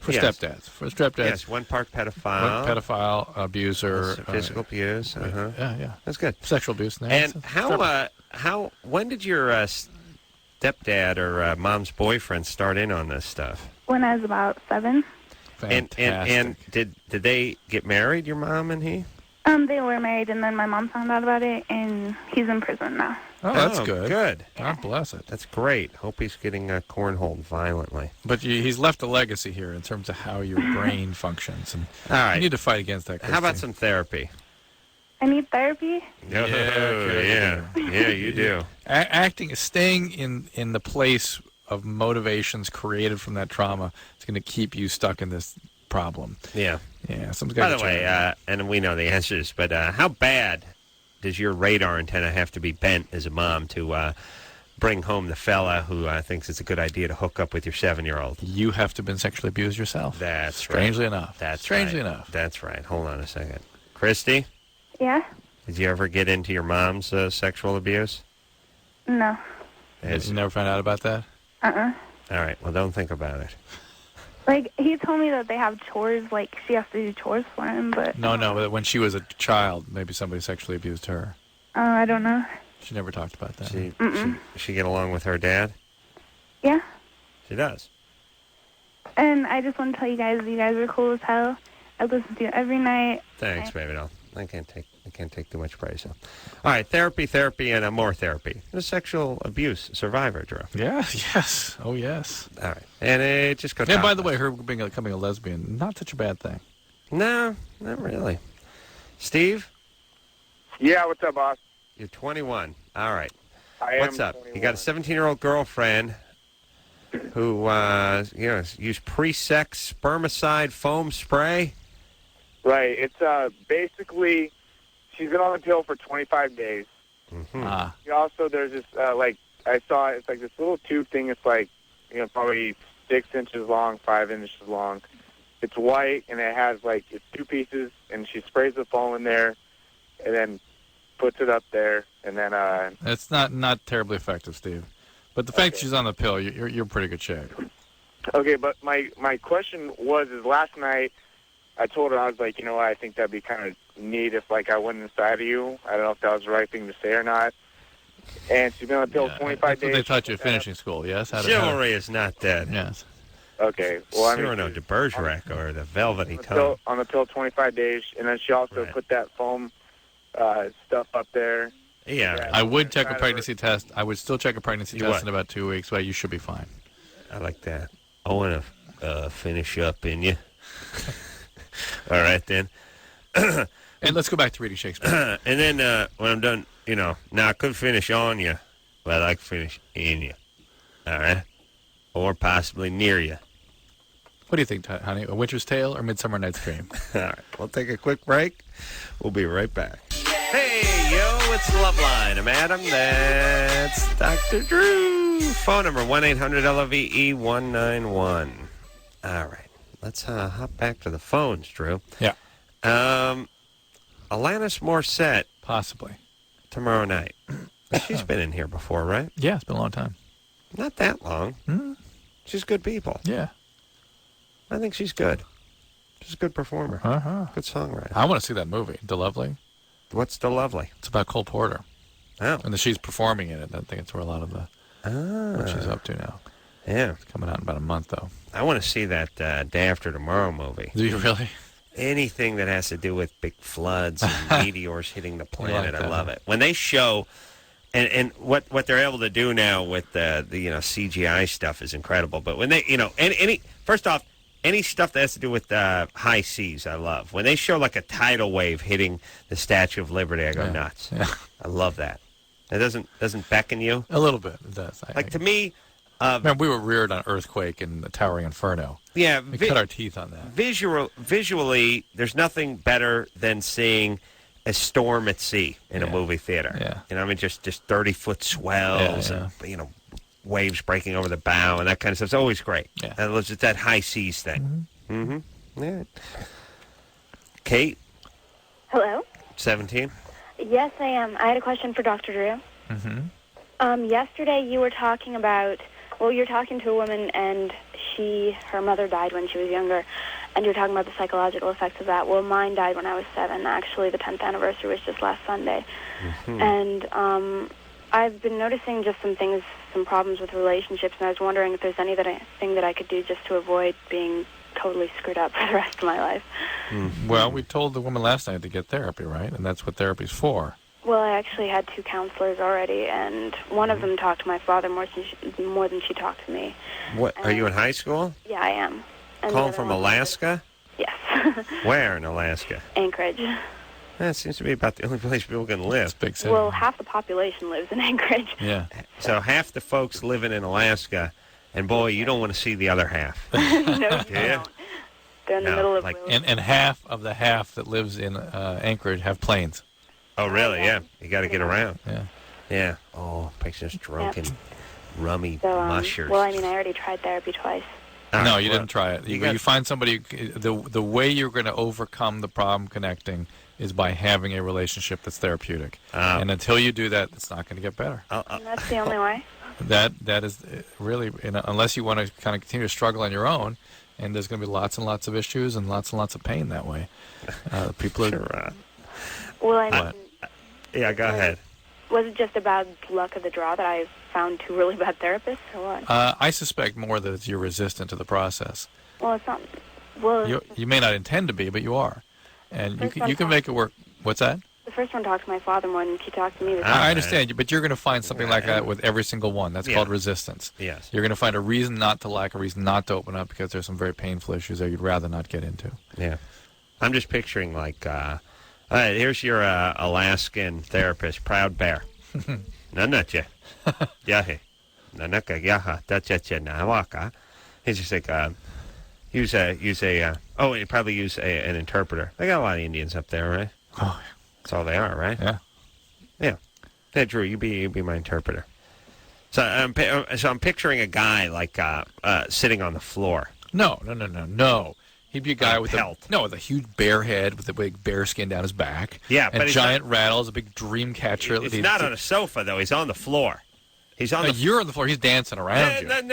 for stepdads. For stepdads, yes, 1 part pedophile, abuser, physical abuse. Yeah, that's good. Sexual abuse. And when did your stepdad or mom's boyfriend start in on this stuff? When I was about 7. Fantastic. And did they get married, your mom and he? They were married, and then my mom found out about it, and he's in prison now. Oh, that's good. Good. God bless it. That's great. Hope he's getting cornholed violently. But he's left a legacy here in terms of how your brain functions, and all right, you need to fight against that. Christine. How about some therapy? I need therapy? Yeah, you do. Staying in the place of motivations created from that trauma is going to keep you stuck in this problem. Yeah. Yeah. By the way, and we know the answers, but how bad does your radar antenna have to be bent as a mom to bring home the fella who thinks it's a good idea to hook up with your 7-year-old? You have to have been sexually abused yourself. That's Strangely right. enough. That's Strangely right. enough. That's right. Hold on a second. Christy? Yeah? Did you ever get into your mom's sexual abuse? No. You never found out about that? Uh-uh. All right. Well, don't think about it. He told me that they have chores, she has to do chores for him, but... No, but when she was a child, maybe somebody sexually abused her. I don't know. She never talked about that. She get along with her dad? Yeah. She does. And I just want to tell you guys are cool as hell. I listen to you every night. Thanks, baby doll. I can't take too much praise. So. All right, therapy, and more therapy. A sexual abuse survivor, Drew. Yeah, yes. Oh, yes. All right. And it just goes. And by the way, her becoming a lesbian, not such a bad thing. No, not really. Steve? Yeah, what's up, boss? You're 21. All right. What's up? 21. You got a 17-year-old girlfriend who, used pre-sex spermicide foam spray? Right. It's basically, she's been on the pill for 25 days. Mm-hmm. She also, there's this, I saw it's like this little tube thing. It's probably 6 inches long, 5 inches long. It's white, and it has, like, it's 2 pieces, and she sprays the foam in there, and then puts it up there, and then... It's not terribly effective, Steve. But the fact that she's on the pill, you're in pretty good shape. Okay, but my question is last night I told her, I was like, you know what, I think that'd be kind of neat if, like, I went inside of you. I don't know if that was the right thing to say or not. And she's been on the pill 25 days. They taught you at finishing school, yes? Chivalry is not dead. Yes. Okay. Well, Cyrano de Bergerac or the Velvety Tongue. On the pill 25 days, and then she also put that foam stuff up there. Yeah. I would check a pregnancy test. I would still check a pregnancy test in about 2 weeks, but you should be fine. I like that. I want to finish up in you. All right, then. And let's go back to reading Shakespeare. And then when I'm done, now I could finish on you, but I like to finish in you. All right? Or possibly near you. What do you think, honey? A Winter's Tale or Midsummer Night's Dream? All right. We'll take a quick break. We'll be right back. Hey, yo, it's Loveline. I'm Adam. That's Dr. Drew. Phone number 1-800-LOVE-191. All right. Let's hop back to the phones, Drew. Yeah. Alanis Morissette. Possibly. Tomorrow night. She's been in here before, right? Yeah, it's been a long time. Not that long. She's good people. Yeah. I think she's good. She's a good performer. Good songwriter. I want to see that movie, The Lovely. What's The Lovely? It's about Cole Porter. Oh. And she's performing in it. I think it's where a lot of what she's up to now. Yeah. It's coming out in about a month, though. I want to see that Day After Tomorrow movie. Do you really? Anything that has to do with big floods and meteors hitting the planet, I love it. When they show, and what they're able to do now with the CGI stuff is incredible. But when they, first off, any stuff that has to do with high seas, I love. When they show like a tidal wave hitting the Statue of Liberty, I go nuts. Yeah. I love that. It doesn't becken you? A little bit, it does. To me... man, we were reared on Earthquake and the Towering Inferno. Yeah. We cut our teeth on that. Visually, there's nothing better than seeing a storm at sea in a movie theater. Yeah. Just 30-foot swells and, waves breaking over the bow and that kind of stuff. It's always great. Yeah. It's that high seas thing. Mm-hmm. Yeah. Kate? Hello? 17? Yes, I am. I had a question for Dr. Drew. Yesterday you were talking about, you're talking to a woman and her mother died when she was younger, and you're talking about the psychological effects of that. Well, mine died when I was 7. Actually, the 10th anniversary was just last Sunday. And I've been noticing just some problems with relationships, and I was wondering if there's anything that I could do just to avoid being totally screwed up for the rest of my life. Well, we told the woman last night to get therapy, right? And that's what therapy's for. Well, I actually had 2 counselors already, and one of them talked to my father more than she talked to me. What? Are you in high school? Yeah, I am. And Calling from Alaska? Yes. Where in Alaska? Anchorage. That seems to be about the only place people can live. It's a big city. Well, half the population lives in Anchorage. Yeah. So half the folks living in Alaska, and boy, you don't want to see the other half. No, you don't. They're in the middle of and half of the half that lives in Anchorage have planes. Oh, really? Yeah. You got to get around. Yeah. Yeah. Oh, pictures drunken, rummy So, mushers. well, I already tried therapy twice. No, you didn't try it. You find somebody. The way you're going to overcome the problem connecting is by having a relationship that's therapeutic. And until you do that, it's not going to get better. And that's the only way? That is really, unless you want to kind of continue to struggle on your own, and there's going to be lots and lots of issues and lots of pain that way. People are... Well, yeah, go ahead. Was it just about luck of the draw that I found 2 really bad therapists, or what? I suspect more that you're resistant to the process. Well, it's not... Well, you may not intend to be, but you are. And you can make it work. What's that? The first one talked to my father more than he talked to me. I understand, but you're going to find something like that with every single one. That's called resistance. Yes. You're going to find a reason not to like, a reason not to open up, because there's some very painful issues that you'd rather not get into. Yeah. I'm just picturing like... all right, here's your Alaskan therapist, Proud Bear. Nanache. Yahe. Nanaka yaha. Tachacha nawaka. He's just like, you probably use an interpreter. They got a lot of Indians up there, right? Oh, that's all they are, right? Yeah. Yeah. Hey, Drew, you be my interpreter. So I'm picturing a guy like sitting on the floor. No. He'd be a guy with with a huge bear head with a big bear skin down his back. Yeah, and but giant rattles, a big dream catcher. He's not on a sofa, though. He's on the floor. He's on you're on the floor. He's dancing around you. Yeah. You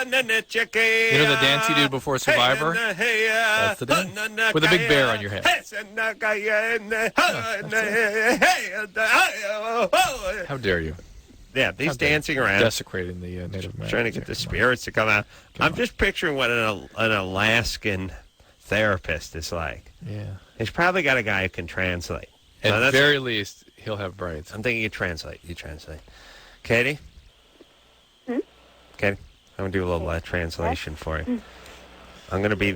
know the dance you did before Survivor? That's the dance. With a big bear on your head. How dare you? Yeah, he's dancing around. Desecrating the Native Americans. Trying to get the spirits to come out. I'm just picturing what an Alaskan therapist is like. Yeah. He's probably got a guy who can translate. At the very least, he'll have braids. I'm thinking you translate. Katie? Katie, I'm going to do a little translation for you. I'm going to be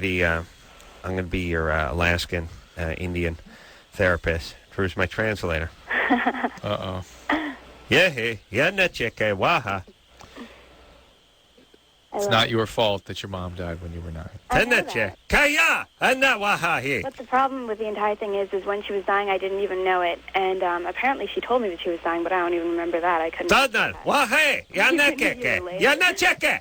your Alaskan Indian therapist. Drew's my translator. Uh-oh. Waha. It's not your fault that your mom died when you were 9. I know that. But the problem with the entire thing is when she was dying, I didn't even know it. And apparently she told me that she was dying, but I don't even remember that. I couldn't.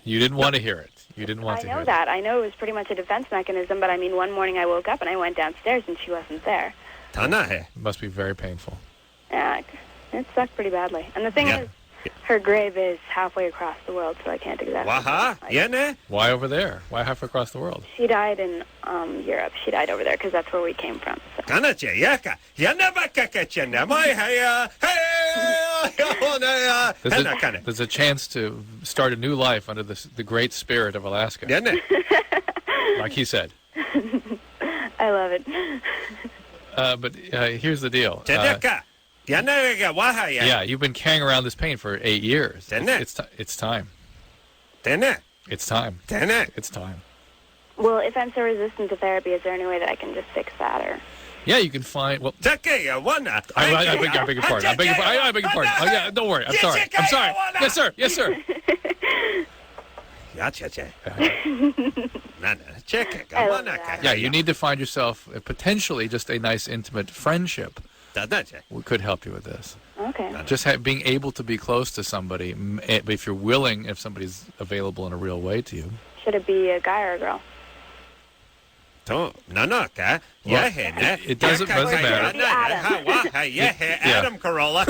You didn't want to hear it. You didn't want to hear it. I know that. I know it was pretty much a defense mechanism, but I mean, one morning I woke up and I went downstairs and she wasn't there. It must be very painful. Yeah, it sucked pretty badly. And the thing is, her grave is halfway across the world, so I can't exactly. Why over there? Why halfway across the world? She died in Europe. She died over there because that's where we came from. So. There's a chance to start a new life under the great spirit of Alaska. Like he said. I love it. But here's the deal. Yeah, you've been carrying around this pain for 8 years. It's time. It's time. It's time. Well, if I'm so resistant to therapy, is there any way that I can just fix that? Or? Yeah, you can find. Well, I beg your pardon. I beg your pardon. Oh, yeah, don't worry. I'm sorry. Yes, sir. Yeah, you need to find yourself potentially just a nice, intimate friendship. We could help you with this. Okay. Just being able to be close to somebody, if you're willing, if somebody's available in a real way to you. Should it be a guy or a girl? It doesn't matter. Adam Carolla.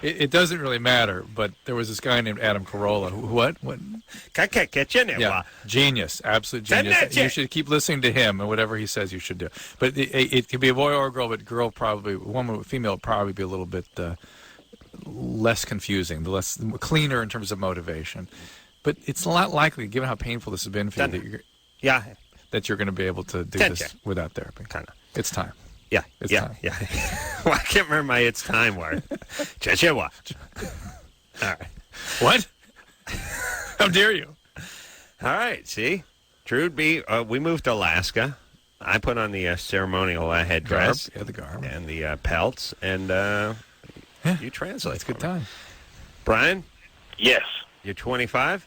It doesn't really matter, but there was this guy named Adam Carolla. What? Yeah, genius, absolute genius. You should keep listening to him, and whatever he says, you should do. But it could be a boy or a girl, but female would probably be a little bit less confusing, less cleaner in terms of motivation. But it's not likely, given how painful this has been for you, that you're going to be able to do this without therapy. It's time. It's time. Well, I can't remember my "it's time" word. All right. What? How dare you? All right. See, Drew, we moved to Alaska. I put on the ceremonial headdress, the garb, and the pelts, and you translate. It's a good time. Brian? Yes. You're 25?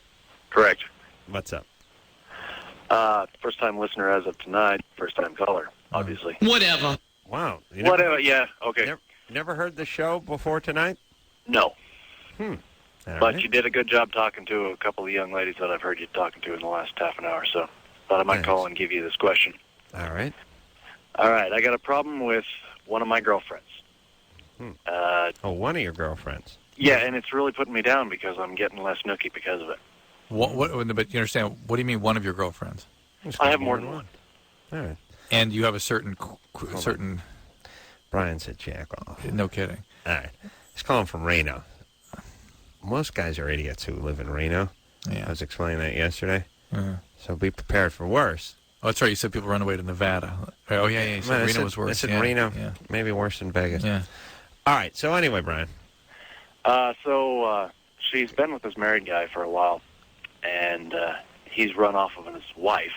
Correct. What's up? First-time listener as of tonight. First-time caller, obviously. Whatever. Wow. Whatever. Yeah. Okay. Never heard the show before tonight? No. But right. You did a good job talking to a couple of young ladies that I've heard you talking to in the last half an hour, so thought I might call and give you this question. All right. I got a problem with one of my girlfriends. One of your girlfriends? Yeah, and it's really putting me down because I'm getting less nookie because of it. But you understand, what do you mean one of your girlfriends? I have more than one. All right. And you have a certain... Brian said jack off. No kidding. All right. He's calling from Reno. Most guys are idiots who live in Reno. Yeah. I was explaining that yesterday. So be prepared for worse. Oh, that's right. You said people run away to Nevada. Oh, yeah. You said Reno was worse. I said Reno, maybe worse than Vegas. Yeah. All right. So anyway, Brian. She's been with this married guy for a while, and he's run off of his wife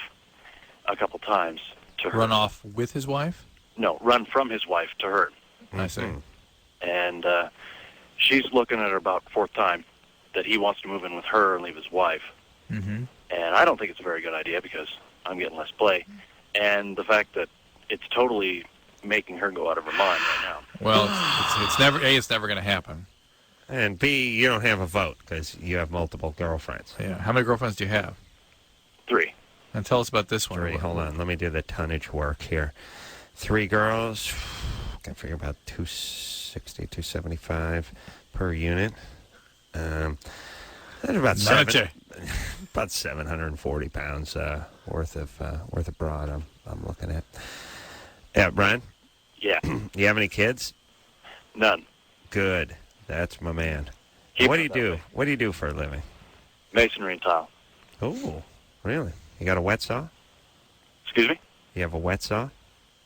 a couple times to her. Run off with his wife? No, run from his wife to her. I see. And she's looking at her about fourth time that he wants to move in with her and leave his wife. Mm-hmm. And I don't think it's a very good idea because I'm getting less play. And the fact that it's totally making her go out of her mind right now. Well, it's never going to happen. And B, you don't have a vote because you have multiple girlfriends. Yeah. How many girlfriends do you have? And tell us about this one. 3, hold on. Let me do the tonnage work here. 3 girls, can figure about 260, 275 per unit. That's about about 740 pounds worth of broad. I'm looking at. Yeah, Brian. Yeah. You have any kids? None. Good. That's my man. What do you do? What do you do for a living? Masonry and tile. Oh, really? You got a wet saw? Excuse me? You have a wet saw?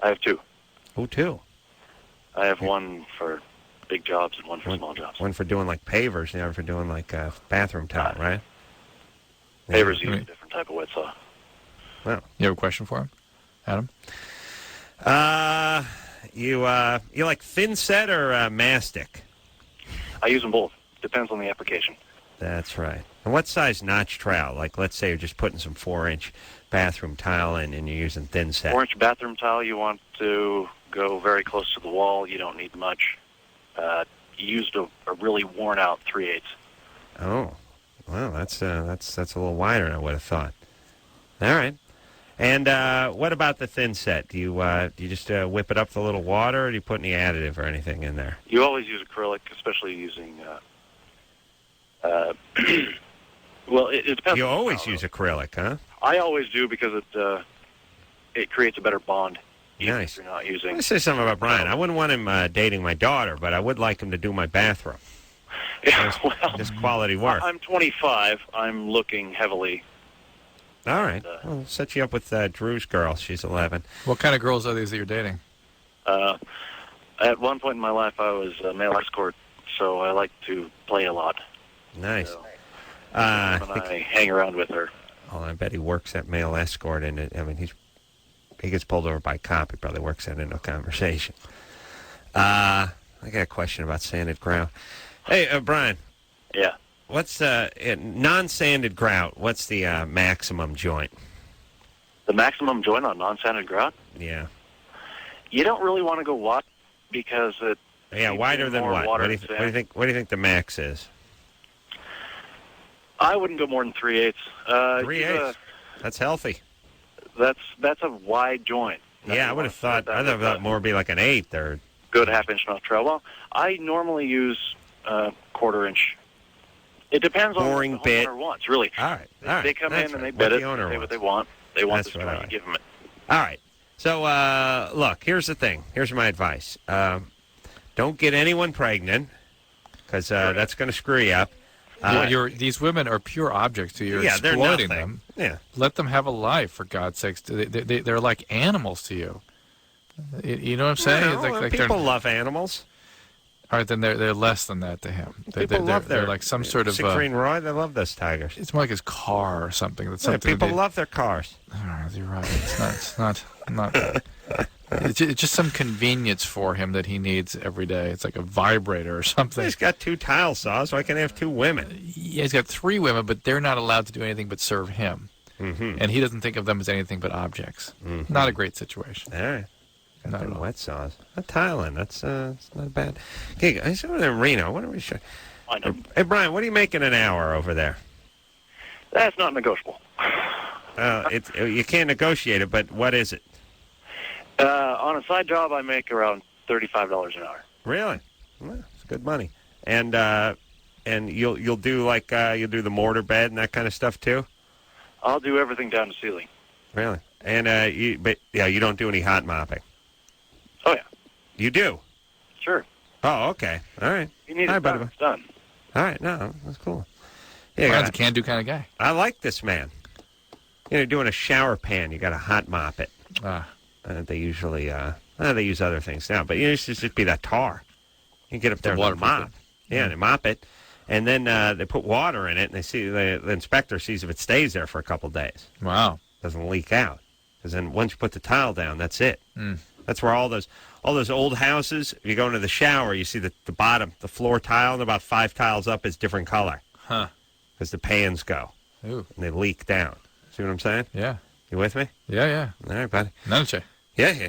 I have 2. Oh, 2. I have one for big jobs and one for small jobs. One for doing like pavers, the other for doing like bathroom tile, right? Pavers use a different type of wet saw. Well, you have a question for him, Adam? You like Thinset or mastic? I use them both. Depends on the application. That's right. And what size notch trowel? Like, let's say you're just putting some 4-inch bathroom tile in and you're using Thinset. 4-inch bathroom tile, you want to go very close to the wall. You don't need much. You used a really worn-out 3/8. Oh, well, that's a little wider than I would have thought. All right. And what about the Thinset? Do you just whip it up with a little water, or do you put any additive or anything in there? You always use acrylic, especially using. Well, it depends. You always use acrylic, huh? I always do because it creates a better bond. Nice. If you're not using. Let me say something about Brian. I wouldn't want him dating my daughter, but I would like him to do my bathroom. Yeah, well, just quality work. I'm 25. I'm looking heavily. All right. I'll set you up with Drew's girl. She's 11. What kind of girls are these that you're dating? At one point in my life, I was a male escort, so I like to play a lot. Nice. So, I hang around with her. Oh, I bet he works at male escort, and he gets pulled over by a cop. He probably works that into a conversation. I got a question about sanded grout. Hey, Brian. Yeah. What's non-sanded grout? What's the maximum joint? The maximum joint on non-sanded grout? Yeah. You don't really want to go wide because it. Yeah, wider than what? What do you think? What do you think the max is? I wouldn't go more than 3/8. 3/8. That's healthy. That's a wide joint. Yeah, I would have thought. I thought more would be like an 1/8 or. Good half-inch notch trowel. Well, I normally use 1/4-inch. It depends on what the homeowner wants, really. All right. They come in and they bid it, say what they want. They want this joint, you give them it. All right. So, look, here's the thing. Here's my advice. Don't get anyone pregnant, because that's going to screw you up. These women are pure objects to you. You're exploiting them. Yeah. Let them have a life, for God's sakes. They're like animals to you. You know what I'm saying? Well, like people love animals. All right, then they're less than that to him. People love they're like some sort of. Siegfried and Roy, they love those tigers. It's more like his car or something. That's something people love their cars. Oh, you're right. It's not. It's just some convenience for him that he needs every day. It's like a vibrator or something. He's got 2 tile saws, so I can have 2 women. Yeah, he's got 3 women, but they're not allowed to do anything but serve him. Mm-hmm. And he doesn't think of them as anything but objects. Mm-hmm. Not a great situation. All right. Got them wet saws. Not tiling. That's not bad. Okay, I saw in Reno. What are we showing? I know. Hey, Brian, what are you making an hour over there? That's not negotiable. You can't negotiate it, but what is it? On a side job, I make around $35 an hour. Really? Well, it's good money. And you'll do you'll do the mortar bed and that kind of stuff too? I'll do everything down to ceiling. Really? And you don't do any hot mopping? Oh yeah. You do? Sure. Oh, okay. All right. You need it done. It's done. All right. No, that's cool. Yeah, Brian's a can-do kind of guy. I like this man. Doing a shower pan, you got to hot mop it. They usually they use other things now, but it should just be that tar. You get up there and mop. Yeah, they mop it, and then they put water in it, and the inspector sees if it stays there for a couple days. Wow. Doesn't leak out, because then once you put the tile down, that's it. Mm. That's where all those old houses. If you go into the shower, you see the bottom, the floor tile, and about 5 tiles up is different color. Huh. Because the pans go. Ooh. And they leak down. See what I'm saying? Yeah. You with me? Yeah. All right, buddy. None. Yeah.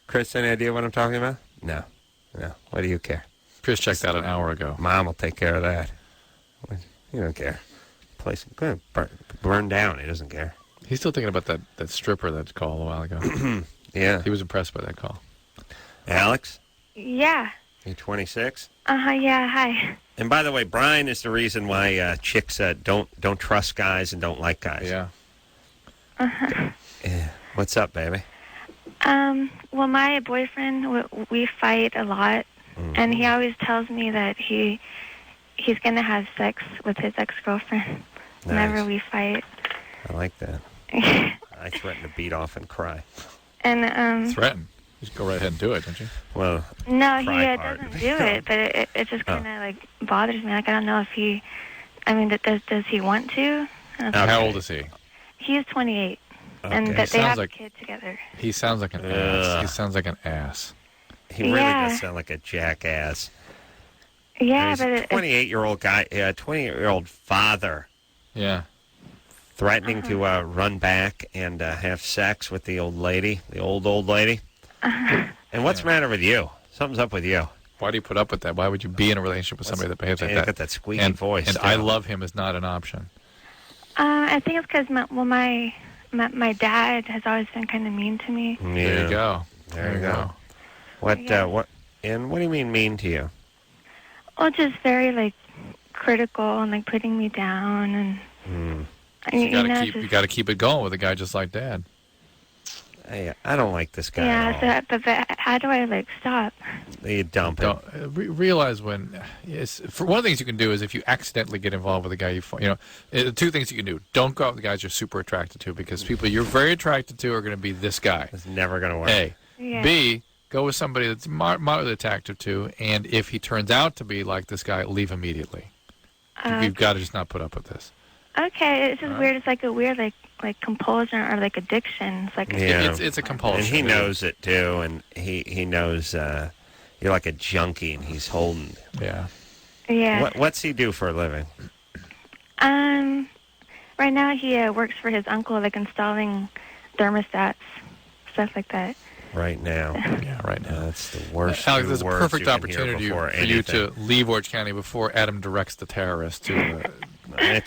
Chris, any idea what I'm talking about? No. What do you care? Chris checked out an hour ago. Mom will take care of that. You don't care. Place burn down. He doesn't care. He's still thinking about that stripper that called a while ago. Yeah. He was impressed by that call. Alex? Yeah. You're 26? Yeah, hi. And by the way, Brian is the reason why chicks don't trust guys and don't like guys. Yeah. Yeah. What's up, baby? Well, my boyfriend, we fight a lot, and he always tells me that he's going to have sex with his ex-girlfriend whenever we fight. I like that. I threaten to beat off and cry. And Threaten? Just go right ahead and do it, don't you? Well, no, he doesn't do it, but it just kind of like bothers me. Like I don't know if he, I mean, does he want to? How old is he? He's 28, and that they have a kid together. He sounds like an ass. He sounds like an ass. He really does sound like a jackass. Yeah, he's but a 28-year-old guy, 28-year-old father. Yeah. Threatening to run back and have sex with the old lady. And what's the matter with you? Something's up with you. Why do you put up with that? Why would you be in a relationship with somebody that behaves like that? Got that squeaky voice. And I love him is not an option. I think it's because my dad has always been kind of mean to me. Yeah. There you go. There you go. What do you mean mean to you? Well, just very like critical and like putting me down and You got to keep it going with a guy just like Dad. Hey, I don't like this guy. Yeah, but how do I like stop? You dump him. Realize when. For one of the things you can do is if you accidentally get involved with a guy, the two things you can do: don't go out with the guys you're super attracted to, because people you're very attracted to are going to be this guy. It's never going to work. A. Yeah. B. Go with somebody that's moderately attractive to, and if he turns out to be like this guy, leave immediately. You've got to just not put up with this. Okay, it's just weird. It's like a weird like compulsion or like addiction. It's like it's a compulsion, and he knows it too, and he knows you're like a junkie, and he's holding. Yeah. Yeah. What's he do for a living? Right now he works for his uncle, like installing thermostats, stuff like that. Right now. Yeah, right now. That's the worst. Alex, there's a perfect opportunity for you to leave Orange County before Adam directs the terrorists to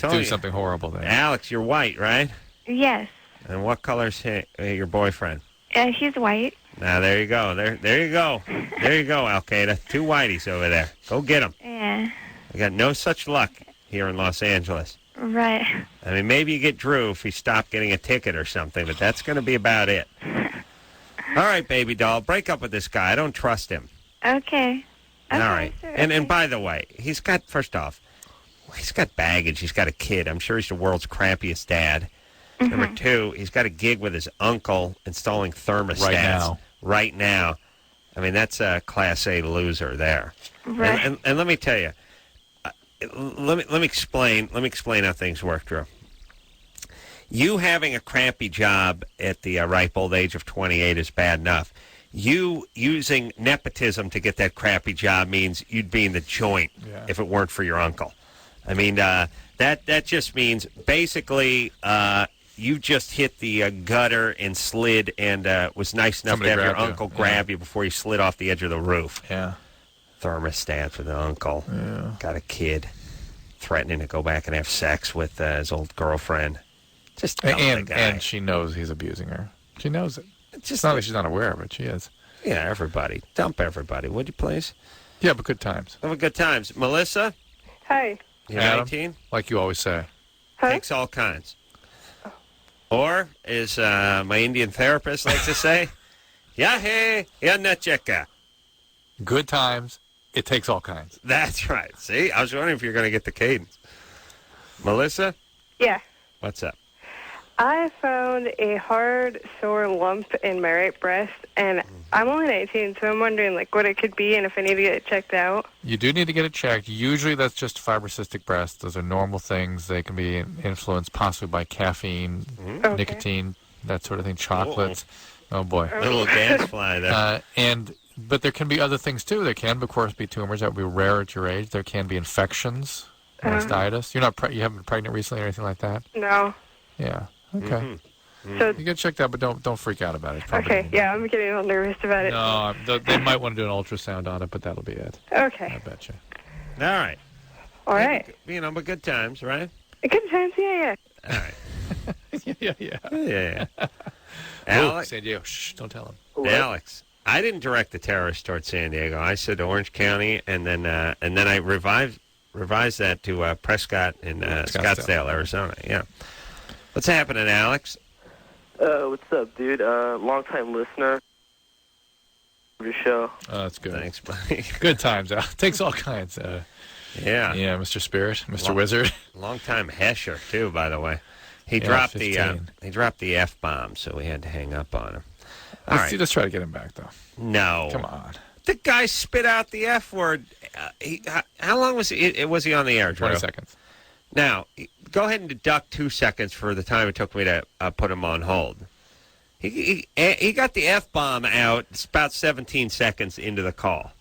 do something horrible there. Alex, you're white, right? Yes. And what color's your boyfriend? He's white. Now, there you go. There you go. There you go, Al-Qaeda. Two whiteys over there. Go get them. Yeah. We got no such luck here in Los Angeles. Right. I mean, maybe you get Drew if he stopped getting a ticket or something, but that's going to be about it. All right, baby doll, break up with this guy. I don't trust him. Okay. All right. Sure, And by the way, he's got baggage. He's got a kid. I'm sure he's the world's crappiest dad. Mm-hmm. Number two, he's got a gig with his uncle installing thermostats. Right now. I mean, that's a Class A loser there. Right. And let me tell you, let me explain how things work, Drew. You having a crappy job at the ripe old age of 28 is bad enough. You using nepotism to get that crappy job means you'd be in the joint if it weren't for your uncle. I mean, that just means basically you just hit the gutter and slid and was nice enough to have your uncle grab you before you slid off the edge of the roof. Yeah. Thermostat for the uncle. Yeah. Got a kid threatening to go back and have sex with his old girlfriend. Just and she knows he's abusing her. She knows it. It's not that she's not aware of it. She is. Yeah, everybody. Dump everybody, would you please? Yeah, but good times. Have a good times. Melissa? Hi. You're Adam, 19? like you always say. Huh? Takes all kinds. Or, as my Indian therapist likes to say, Yahe Yanacheka. Good times. It takes all kinds. That's right. See? I was wondering if you're going to get the cadence. Melissa? Yeah. What's up? I found a hard, sore lump in my right breast, and I'm only 19, so I'm wondering, like, what it could be and if I need to get it checked out. You do need to get it checked. Usually that's just fibrocystic breast. Those are normal things. They can be influenced possibly by caffeine, nicotine, that sort of thing, chocolates. Oh, boy. A little gas fly there. But there can be other things, too. There can, of course, be tumors that would be rare at your age. There can be infections, mastitis. You haven't been pregnant recently or anything like that? No. Yeah. Okay. So you get checked out, but don't freak out about it. Okay, yeah, I'm getting all nervous about it. No, they might want to do an ultrasound on it, but that'll be it. Okay. I bet you. All right. All right. But good times, right? Good times, yeah. All right. Yeah. Alex, San Diego. Shh, don't tell him. Alex, I didn't direct the terrorists towards San Diego. I said Orange County, and then I revised that to Prescott in Scottsdale, Arizona. Yeah. What's happening, Alex? What's up, dude? Long-time listener. Your show. Oh, that's good. Thanks, buddy. Good times. Takes all kinds. Yeah, Mr. Spirit, Mr. Wizard. Long-time Hesher too, by the way. He dropped the F-bomb, so we had to hang up on him. Let's try to get him back, though. No, come on. The guy spit out the F word. How long was he on the air, Drew? 20 seconds. Now, go ahead and deduct 2 seconds for the time it took me to put him on hold. He got the F-bomb out. It's about 17 seconds into the call.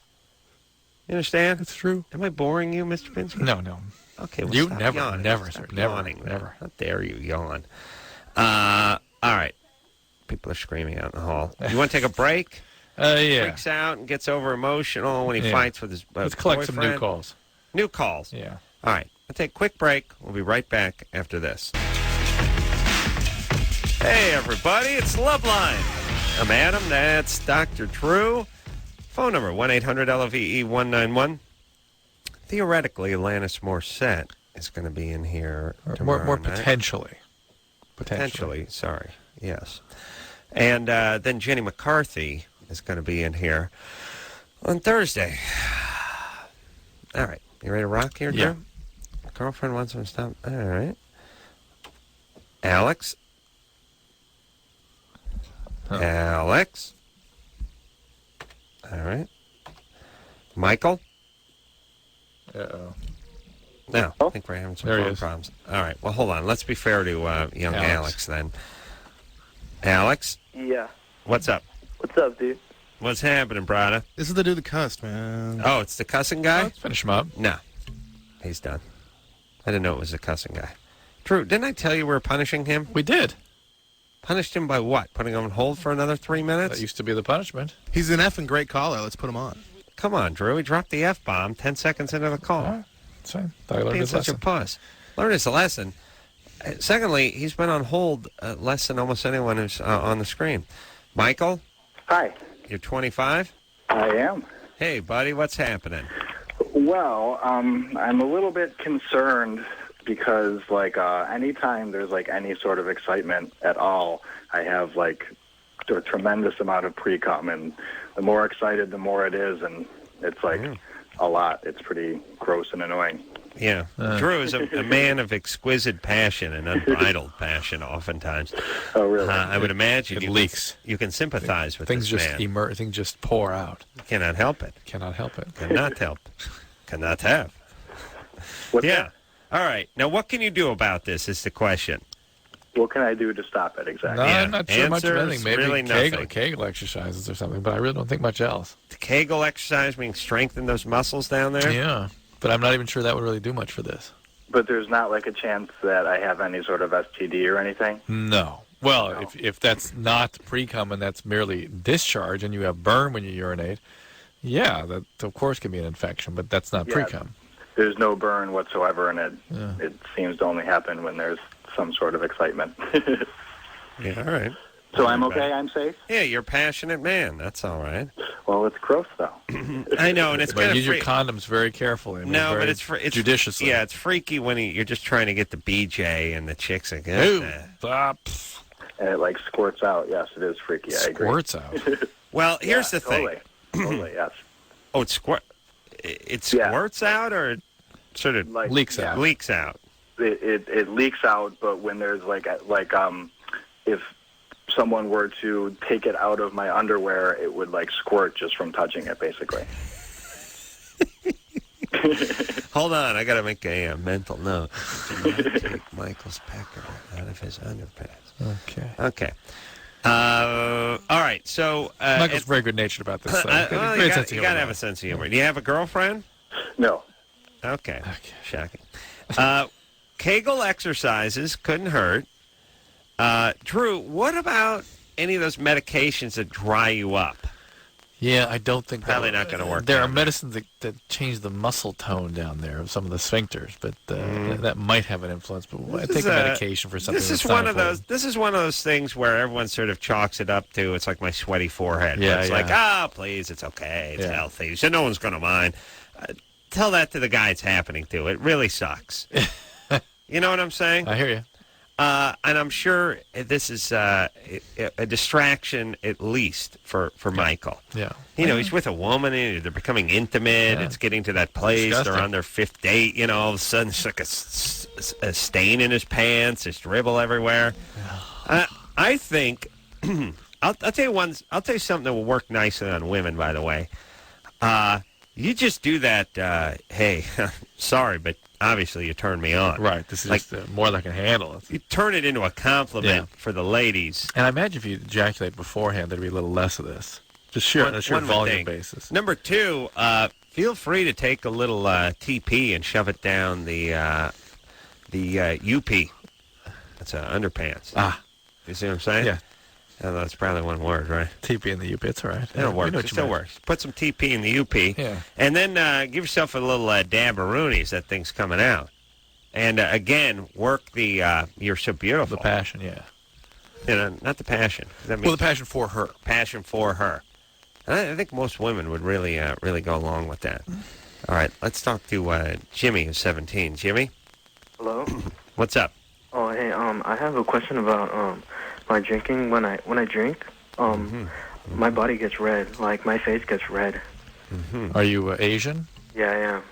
You understand? It's true. Am I boring you, Mr. Pinsky? No. Okay, well, you stop never, yawning. never, Stop never, yawning. never. How dare you yawn? All right. People are screaming out in the hall. You want to take a break? Yeah. Freaks out and gets over emotional when he fights with his Let's collect boyfriend. some new calls. New calls. Yeah. All right. We'll take a quick break. We'll be right back after this. Hey, everybody. It's Loveline. I'm Adam. That's Dr. Drew. Phone number, 1-800-LOVE-191. Theoretically, Alanis Morissette is going to be in here tomorrow more night. Potentially. Sorry. Yes. And then Jenny McCarthy is going to be in here on Thursday. All right. You ready to rock here, Drew? Yeah. Girlfriend wants some stuff. All right. Alex? Huh. Alex? All right. Michael? Uh-oh. No, I think we're having some phone problems. All right. Well, hold on. Let's be fair to young Alex then. Alex? Yeah. What's up? What's up, dude? What's happening, brother? This is the dude that cussed, man. Oh, it's the cussing guy? Let's finish him up. No. He's done. I didn't know it was the cussing guy. Drew, didn't I tell you we were punishing him? We did. Punished him by what? Putting him on hold for another 3 minutes? That used to be the punishment. He's an effing great caller. Let's put him on. Come on, Drew. He dropped the F-bomb 10 seconds into the call. Right. That's fine. I learned Being his such lesson. a puss. Learn his lesson. Secondly, he's been on hold less than almost anyone who's on the screen. Michael? Hi. You're 25? I am. Hey, buddy. What's happening? Well, I'm a little bit concerned because, anytime there's, any sort of excitement at all, I have, a tremendous amount of pre-cum, and the more excited, the more it is, and it's, a lot. It's pretty gross and annoying. Yeah. Drew is a man of exquisite passion and unbridled passion oftentimes. Oh, really? I would imagine It leaks. You can sympathize with things this just man. things just pour out. You cannot help it. Cannot help it. Cannot help. Cannot have. What's yeah. All right. Now, what can you do about this is the question. What can I do to stop it exactly? No, I'm not sure much of Answer's anything. Maybe really nothing. Kegel exercises or something, but I really don't think much else. The Kegel exercise means strengthen those muscles down there? Yeah, but I'm not even sure that would really do much for this. But there's not, a chance that I have any sort of STD or anything? No. Well, if that's not pre-cum and that's merely discharge and you have burn when you urinate, yeah, that of course can be an infection, but that's not pre-cum. There's no burn whatsoever, and it seems to only happen when there's some sort of excitement. Yeah, all right. So I'm okay? I'm safe? Yeah, you're a passionate man. That's all right. Well, it's gross, though. I know, and it's But kind of use your condoms very carefully. No, very but it's judiciously. Yeah, it's freaky when you're just trying to get the BJ and the chicks like, Ooh, and it, squirts out. Yes, it is freaky. I agree. Squirts out. Well, here's the thing. Totally, yes. Oh, it squirts out, or it sort of leaks out. Leaks out. It leaks out, but when there's if someone were to take it out of my underwear, it would squirt just from touching it, basically. Hold on, I got to make a mental note. Take Michael's pecker out of his underpants. Okay. All right, so Michael's very good-natured about this. So well, you got to have a sense of humor. Do you have a girlfriend? No. Okay. Shocking. Kegel exercises couldn't hurt. Drew, what about any of those medications that dry you up? Yeah, I don't think probably not going to work. There are medicines that change the muscle tone down there of some of the sphincters, but that might have an influence. But I take a medication for something. This is one of those. This is one of those things where everyone sort of chalks it up to. It's like my sweaty forehead. Yeah, it's like, please, it's okay, it's healthy, so no one's going to mind. Tell that to the guy it's happening to. It really sucks. You know what I'm saying? I hear you. And I'm sure this is a distraction, at least, for Michael. Yeah. He's with a woman, and they're becoming intimate. Yeah. It's getting to that place. Disgusting. They're on their 5th date. All of a sudden, it's like a stain in his pants. There's dribble everywhere. I think, I'll tell you I'll tell you something that will work nicely on women, by the way. You just do that, hey, sorry, but obviously you turned me on. Right. This is just more than I can handle. You turn it into a compliment for the ladies. And I imagine if you ejaculate beforehand, there'd be a little less of this. Just on a sheer volume basis. Number 2, feel free to take a little TP and shove it down the UP. That's underpants. You see what I'm saying? Yeah. That's probably one word, right? TP in the UP, it's all right. It'll work. It still works. Put some TP in the UP, and then give yourself a little dab-a-roonies. That thing's coming out. And, again, work the You're So Beautiful. The passion, yeah. Not the passion. The passion for her. Passion for her. And I think most women would really go along with that. All right, let's talk to Jimmy, who's 17. Jimmy? Hello? What's up? Oh, hey, I have a question about my drinking. When I drink, my body gets red. Like, my face gets red. Mm-hmm. Are you Asian? Yeah, I am.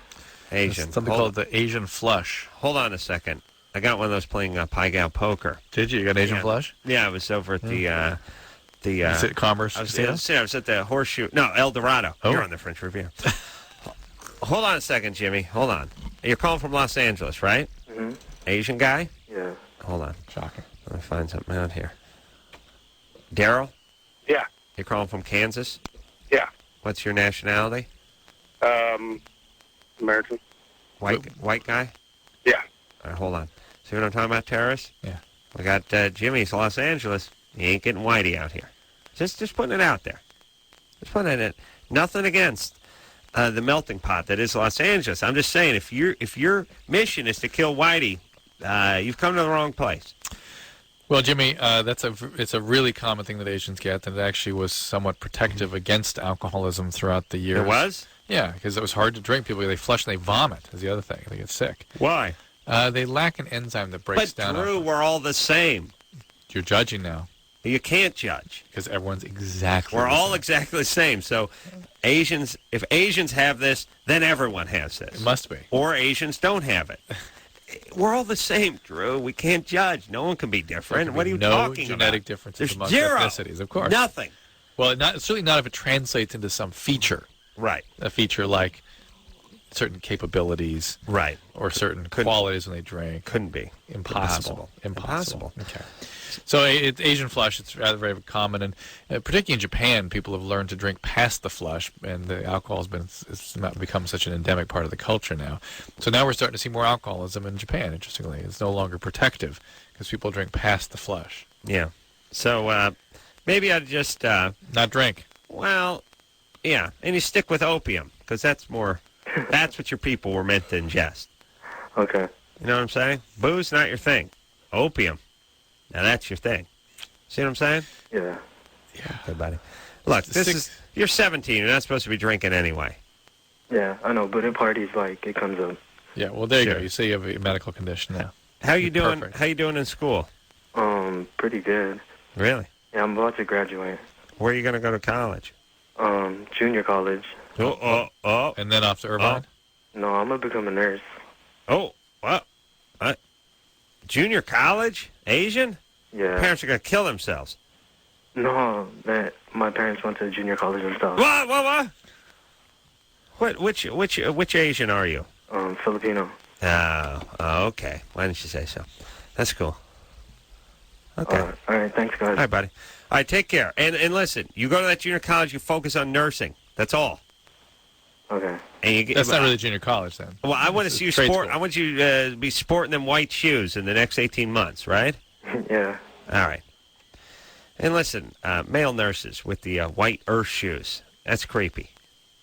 Asian. There's something called the Asian flush. Hold on a second. I got one of those playing Pai Gow poker. Did you? You got an Asian flush? Yeah, I was over at the is it Commerce? I was at the Horseshoe. No, El Dorado. Oh. You're on the French Riviera. Hold on a second, Jimmy. Hold on. You're calling from Los Angeles, right? Mm-hmm. Asian guy? Yeah. Hold on. Shocking. Let me find something out here. Daryl? Yeah. You're calling from Kansas? Yeah. What's your nationality? American. White guy? Yeah. All right, hold on. See what I'm talking about, terrorists? Yeah. We got Jimmy's Los Angeles. He ain't getting whitey out here. Just putting it out there. Just putting it in. Nothing against the melting pot that is Los Angeles. I'm just saying, if your mission is to kill whitey, you've come to the wrong place. Well, Jimmy, it's a really common thing that Asians get, and it actually was somewhat protective against alcoholism throughout the years. It was? Yeah, because it was hard to drink. People, they flush and they vomit is the other thing. They get sick. Why? They lack an enzyme that breaks down. But, Drew, we're all the same. You're judging now. You can't judge. Because everyone's exactly We're all exactly the same. So if Asians have this, then everyone has this. It must be. Or Asians don't have it. We're all the same, Drew. We can't judge. No one can be different. What are you talking about? No genetic differences among ethnicities, of course. Nothing. Well, certainly not if it translates into some feature. Right. A feature like certain capabilities. Right. Or certain qualities when they drink. Couldn't be. Impossible. Okay. So Asian flush, it's rather very common, and particularly in Japan, people have learned to drink past the flush, and the alcohol has become such an endemic part of the culture now. So now we're starting to see more alcoholism in Japan, interestingly. It's no longer protective because people drink past the flush. Yeah. So maybe I'd just... not drink. Well, yeah, and you stick with opium, because that's what your people were meant to ingest. Okay. You know what I'm saying? Booze, not your thing. Opium. Now that's your thing. See what I'm saying? Yeah. Yeah. Okay, buddy. Look, you're 17. You're not supposed to be drinking anyway. Yeah, I know, but in parties, it comes up. Yeah, well, there you go. You say you have a medical condition now. How you doing? Perfect. How you doing in school? Pretty good. Really? Yeah, I'm about to graduate. Where are you going to go to college? Junior college. Oh. And then off to Irvine? No, I'm going to become a nurse. Oh, what? Junior college? Asian? Yeah. Parents are going to kill themselves. No, my parents went to junior college and stuff. What? Which Asian are you? Filipino. Oh, okay. Why didn't you say so? That's cool. Okay. All right, thanks, guys. All right, buddy. All right, take care. And listen, you go to that junior college, you focus on nursing. That's all. Okay. And that's not really junior college, then. Well, I want to see you sport. I want you to be sporting them white shoes in the next 18 months, right? Yeah. All right. And listen, male nurses with the white earth shoes. That's creepy.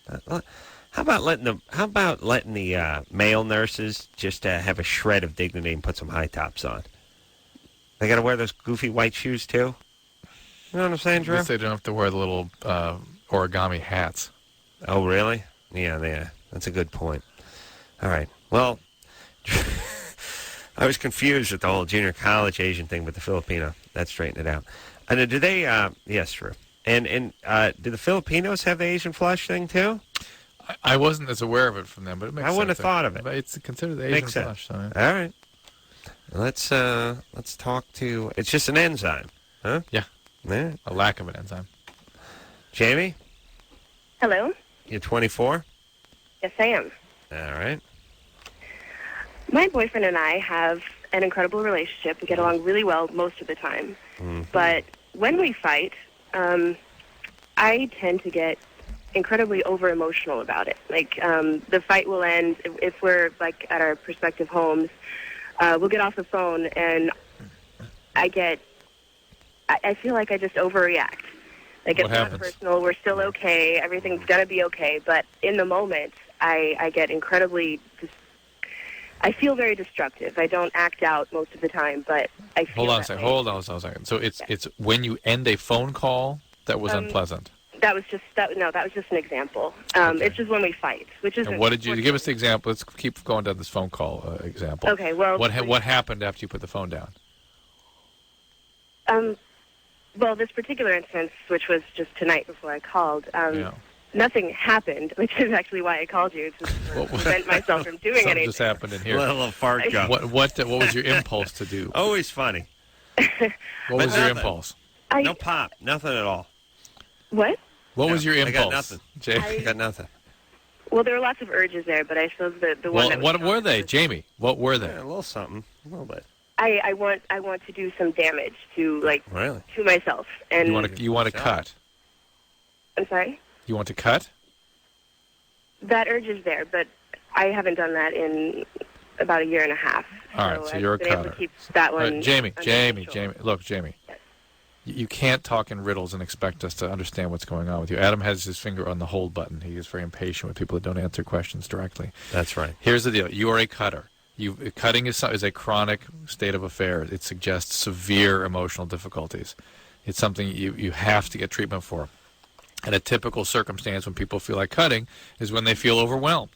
How about letting the male nurses just have a shred of dignity and put some high tops on? They got to wear those goofy white shoes too. You know what I'm saying, Drew? They don't have to wear the little origami hats. Oh, really? Yeah. That's a good point. All right. Well, I was confused with the whole junior college Asian thing with the Filipino. That straightened it out. And do they? Yes, Drew. And do the Filipinos have the Asian flush thing too? I wasn't as aware of it from them, but it makes sense. I wouldn't have thought of it. But it's considered the Asian flush. So. All right. Let's talk to. It's just an enzyme, huh? Yeah. Yeah. A lack of an enzyme. Jamie? Hello? You're 24? Yes, I am. All right. My boyfriend and I have an incredible relationship. We get along really well most of the time. Mm-hmm. But when we fight, I tend to get incredibly over-emotional about it. Like, the fight will end if we're, like, at our prospective homes. We'll get off the phone, and I feel like I just overreact. Like, it's not personal. We're still okay. Everything's going to be okay. But in the moment, I get incredibly... I feel very destructive. I don't act out most of the time, but I feel Hold on a second. So it's when you end a phone call that was unpleasant. That was just an example. Okay. It's just when we fight, which is. And what did you give us the example? Let's keep going down this phone call example. Okay, well. What happened after you put the phone down? Well, this particular instance, which was just tonight before I called, nothing happened, which is actually why I called you, to prevent myself from doing Something anything. just happened in here. Let a little fart go. What was your impulse to do? Always funny. What was your impulse? No pop. Nothing at all. What? What was your impulse? I got nothing. Jay? I got nothing. Well, there were lots of urges there, but I suppose the one that was what were they, Jamie? What were they? Yeah, a little something. A little bit. I want to do some damage to to myself, and you want to cut. I'm sorry. You want to cut? That urge is there, but I haven't done that in about a year and a half. All right, so you're a I've been able cutter. to keep that one. Jamie. Look, Jamie. Yes. You can't talk in riddles and expect us to understand what's going on with you. Adam has his finger on the hold button. He is very impatient with people that don't answer questions directly. That's right. Here's the deal. You are a cutter. Cutting is a chronic state of affairs. It suggests severe emotional difficulties. It's something you have to get treatment for. And a typical circumstance when people feel like cutting is when they feel overwhelmed,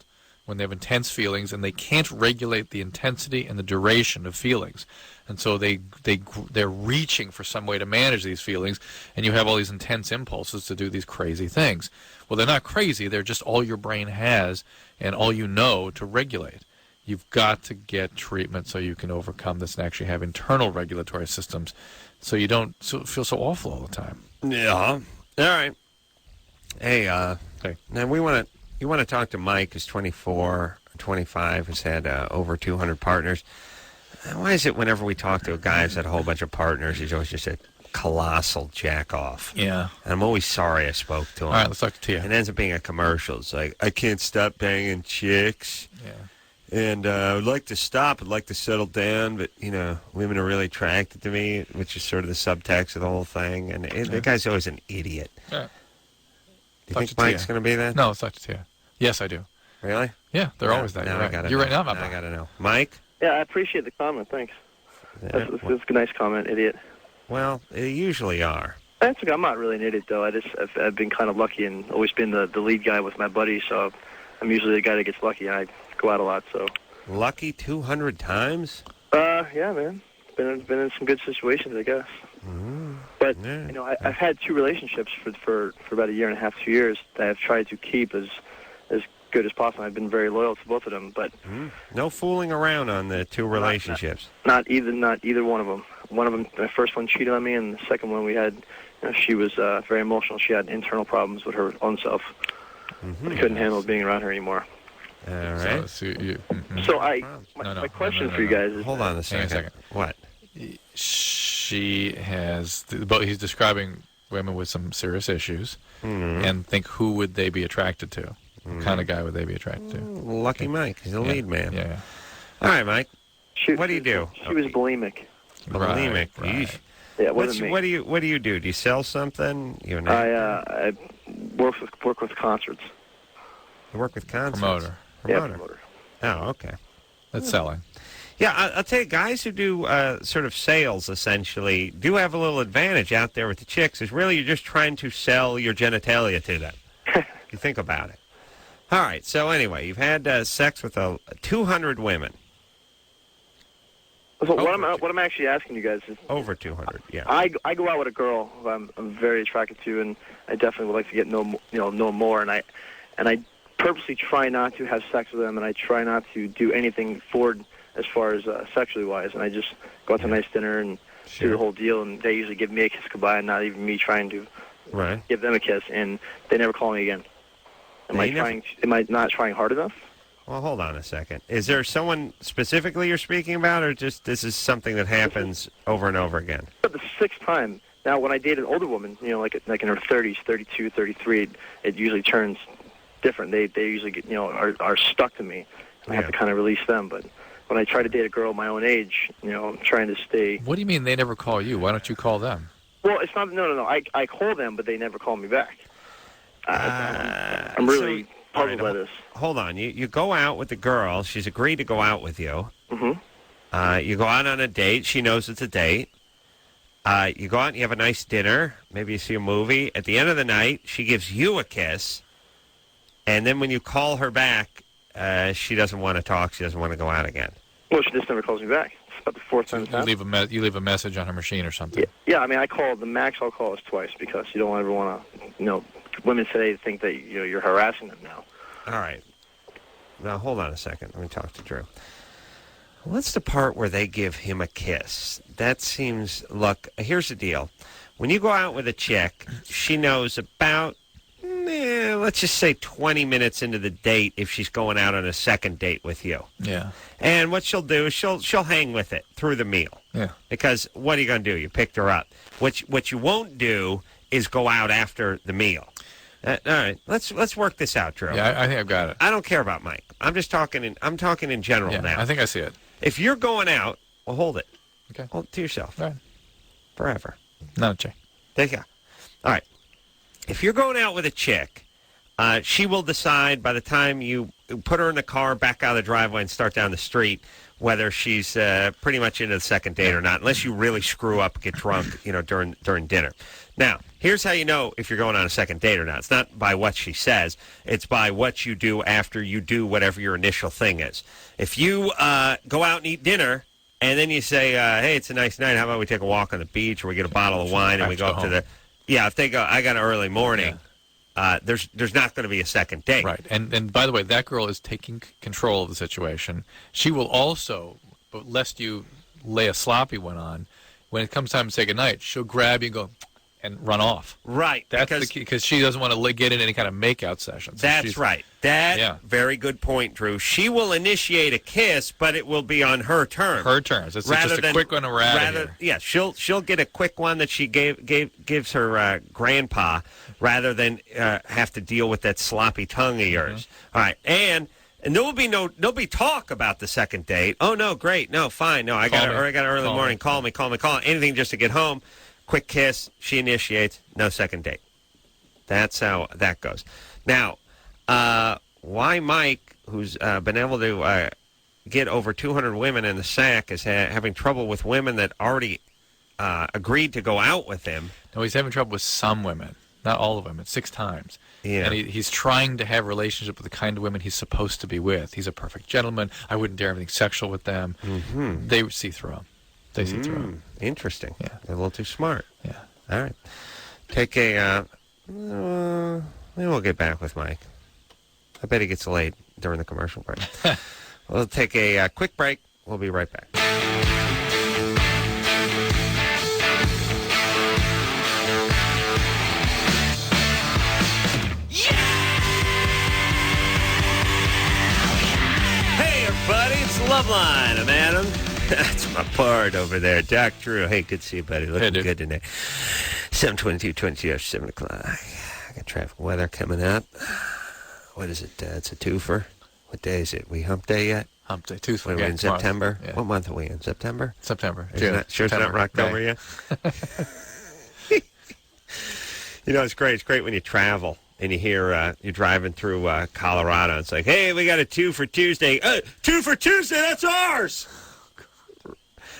when they have intense feelings and they can't regulate the intensity and the duration of feelings. And so they're reaching for some way to manage these feelings, and you have all these intense impulses to do these crazy things. Well, they're not crazy. They're just all your brain has and all you know to regulate. You've got to get treatment so you can overcome this and actually have internal regulatory systems so you don't feel so awful all the time. Yeah. All right. Hey, now you want to talk to Mike, who's 24, 25, has had over 200 partners. Why is it whenever we talk to a guy who's had a whole bunch of partners, he's always just a colossal jack-off? Yeah. And I'm always sorry I spoke to him. All right, let's talk to Tia. It ends up being a commercial. It's like, I can't stop banging chicks. Yeah. And I would like to stop. I'd like to settle down, but, women are really attracted to me, which is sort of the subtext of the whole thing. And the guy's always an idiot. Yeah. Do you think Mike's going to be that? No, let's talk to Tia. Yes, I do. Really? Yeah, they're always that. You're right now. I got to know. Mike? Yeah, I appreciate the comment. Thanks. That's a nice comment, idiot. Well, they usually are. That's okay. I'm not really an idiot, though. I've been kind of lucky and always been the lead guy with my buddies, so I'm usually the guy that gets lucky, and I go out a lot. So lucky 200 times? Yeah, man. Been in some good situations, I guess. Mm-hmm. But I've had two relationships for about a year and a half, 2 years that I've tried to keep as good as possible. I've been very loyal to both of them, but no fooling around on the two relationships. Not either one of them. One of them, the first one cheated on me, and the second one we had, she was very emotional. She had internal problems with her own self. I couldn't handle being around her anymore. All right. So my question for you guys is... Hold on a second. Hang on a second. What? She has... But he's describing women with some serious issues, and think who would they be attracted to? What kind of guy would they be attracted to? Lucky Mike. He's a lead man. Yeah. All right, Mike. What do you do? She was bulimic. Bulimic. Right. Yeah, it wasn't me. What do you do? Do you sell something? I work with concerts. You work with concerts? Promoter. Yeah, promoter. Oh, okay. That's selling. Yeah, I'll tell you, guys who do sort of sales, essentially, do have a little advantage out there with the chicks, is really you're just trying to sell your genitalia to them. You think about it. All right, so anyway, you've had sex with 200 women. So what I'm actually asking you guys is... Over 200, yeah. I go out with a girl who I'm very attracted to, and I definitely would like to get know more, and I purposely try not to have sex with them, and I try not to do anything forward as far as sexually wise, and I just go out to a nice dinner and do the whole deal, and they usually give me a kiss goodbye, and not even me trying to give them a kiss, and they never call me again. Am I not trying hard enough? Well, hold on a second. Is there someone specifically you're speaking about, or just this is something that happens over and over again? But the sixth time. Now, when I date an older woman, like in her 30s, 32, 33, it usually turns different. They usually get, are stuck to me, and I have to kind of release them. But when I try to date a girl my own age, I'm trying to stay. What do you mean they never call you? Why don't you call them? Well, it's not. No. I call them, but they never call me back. I'm really puzzled by this. Hold on. You go out with the girl. She's agreed to go out with you. Mm-hmm. You go out on a date. She knows it's a date. You go out and you have a nice dinner. Maybe you see a movie. At the end of the night, she gives you a kiss. And then when you call her back, she doesn't want to talk. She doesn't want to go out again. Well, she just never calls me back. It's about the fourth time. You leave a message on her machine or something. Yeah. I mean, I call the max. I'll call is twice because you don't ever want to. Women today think that you're harassing them now. All right. Now hold on a second. Let me talk to Drew. What's the part where they give him a kiss? That seems. Look, here's the deal. When you go out with a chick, she knows about. Let's just say 20 minutes into the date if she's going out on a second date with you. Yeah. And what she'll do is she'll hang with it through the meal. Yeah. Because what are you going to do? You picked her up. What you won't do is go out after the meal. All right, let's work this out, Drew. Yeah, I think I've got it. I don't care about Mike. I'm talking in general now. I think I see it. If you're going out, well, hold it. Okay. Hold it to yourself. All right. Forever. Not a chick. Take it. All right. If you're going out with a chick, she will decide by the time you put her in the car, back out of the driveway, and start down the street, whether she's pretty much into the second date or not, unless you really screw up, get drunk, during dinner. Now, here's how you know if you're going on a second date or not. It's not by what she says. It's by what you do after you do whatever your initial thing is. If you go out and eat dinner, and then you say, hey, it's a nice night. How about we take a walk on the beach, or we get a bottle of wine, and we go up to the... Yeah, if they go, I got an early morning, there's not going to be a second date. Right. And by the way, that girl is taking control of the situation. She will also, but lest you lay a sloppy one on, when it comes time to say goodnight, she'll grab you and go... and run off. Right. That's the key, because she doesn't want to get in any kind of make-out session. So that's right. Very good point, Drew. She will initiate a kiss, but it will be on her terms. Her terms. It's just a quick one and we're out of here. Yeah, she'll get a quick one that she gives her grandpa, rather than have to deal with that sloppy tongue of yours. Mm-hmm. All right, and there'll be talk about the second date. Oh no, great, no, fine, no, I got an early morning. Call me. Anything just to get home. Quick kiss, she initiates, no second date. That's how that goes. Now, why Mike, who's been able to get over 200 women in the sack, is having trouble with women that already agreed to go out with him. No, he's having trouble with some women, not all of them. It's 6 times. Yeah. And he's trying to have a relationship with the kind of women he's supposed to be with. He's a perfect gentleman. I wouldn't dare anything sexual with them. Mm-hmm. They see through him. They see through him. Interesting. Yeah. They're a little too smart. Yeah. All right. Take a... maybe we'll get back with Mike. I bet he gets laid during the commercial break. We'll take a quick break. We'll be right back. Hey, everybody. It's Loveline. I'm Adam. That's my part over there. Doc Drew. Hey, good to see you, buddy. Looking good today. 7:22 after 7 o'clock. I got traffic weather coming up. What is it? It's a twofer. What day is it? We hump day yet? Hump day, Tuesday. What are we in September? Yeah. What month are we in? September? September. Sure it's not October yet? It's great. It's great when you travel and you hear you're driving through Colorado. It's like, hey, we got a 2 for Tuesday. 2 for Tuesday, that's ours.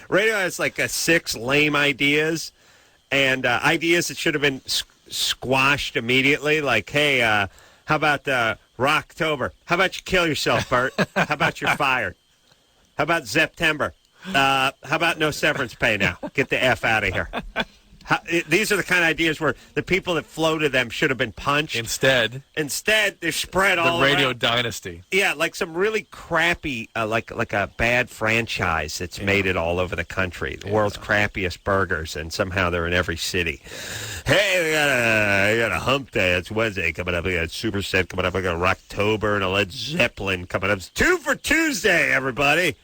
Radio has like 6 lame ideas, and ideas that should have been squashed immediately. Like, hey, how about Rocktober? How about you kill yourself, Bert? How about you're fired? How about September? How about no severance pay now? Get the F out of here. These are the kind of ideas where the people that floated them should have been punched. Instead, they're spread all around. The radio dynasty. Yeah, like some really crappy, like a bad franchise that's made it all over the country. The world's crappiest burgers, and somehow they're in every city. Hey, we got a hump day. It's Wednesday coming up. We got a Superset coming up. We got a Rocktober and a Led Zeppelin coming up. It's 2 for Tuesday, everybody.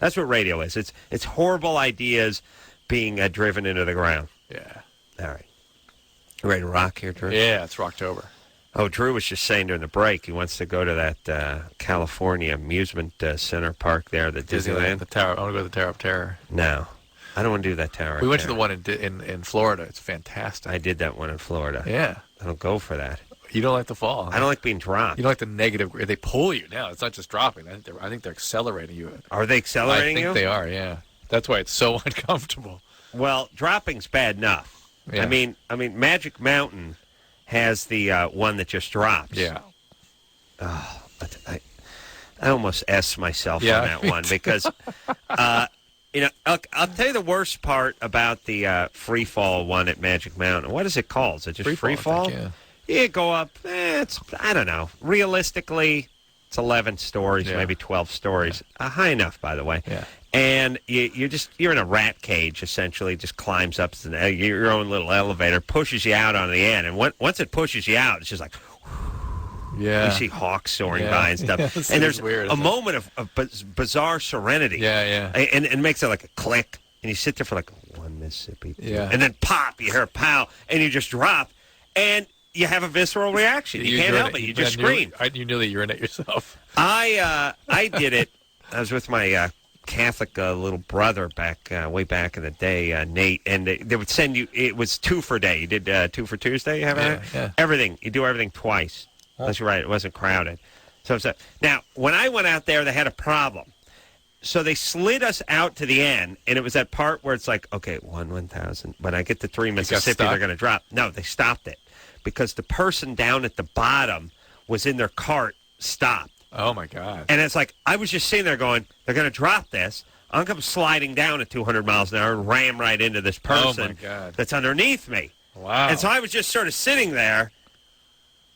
That's what radio is. It's horrible ideas being driven into the ground. Yeah. All right. You ready to rock here, Drew? Yeah, it's Rocktober. Oh, Drew was just saying during the break he wants to go to that California amusement center park there, the Disneyland. The Tower. I want to go to the Tower of Terror. No. I don't want to do that Tower. We went to the one in Florida. It's fantastic. I did that one in Florida. Yeah. I don't go for that. You don't like the fall. I don't like being dropped. You don't like the negative. They pull you now. It's not just dropping. I think they're accelerating you. Are they accelerating you? I think they are, yeah. That's why it's so uncomfortable. Well, dropping's bad enough. Yeah. I mean, Magic Mountain has the one that just drops. Yeah. Oh, I almost S myself on that one because, I'll tell you the worst part about the free fall one at Magic Mountain. What is it called? Is it just free fall? Yeah. You go up, I don't know. Realistically, it's 11 stories, maybe 12 stories. High enough, by the way. Yeah. And you're in a rat cage, essentially. Just climbs up your own little elevator, pushes you out on the end. And once it pushes you out, it's just like, yeah. You see hawks soaring by and stuff. Yeah, and there's weird, a moment of bizarre serenity. Yeah. And it makes it like a click. And you sit there for like 1 Mississippi. Yeah. And then pop, you hear a pow, and you just drop. And you have a visceral reaction. You can't help it. You just scream. You nearly urinate yourself. I did it. I was with my Catholic little brother way back in the day, Nate, and they would send you. It was 2 for day. You did 2 for Tuesday. You have yeah. Everything. You do everything twice. That's right. It wasn't crowded. So now, when I went out there, they had a problem. So they slid us out to the end, and it was that part where it's like, okay, 1,000. When I get to 3 Mississippi, they're going to drop. No, they stopped it because the person down at the bottom was in their cart stopped. Oh, my God. And it's like, I was just sitting there going, they're going to drop this. I'm going to come sliding down at 200 miles an hour and ram right into this person that's underneath me. Wow. And so I was just sort of sitting there,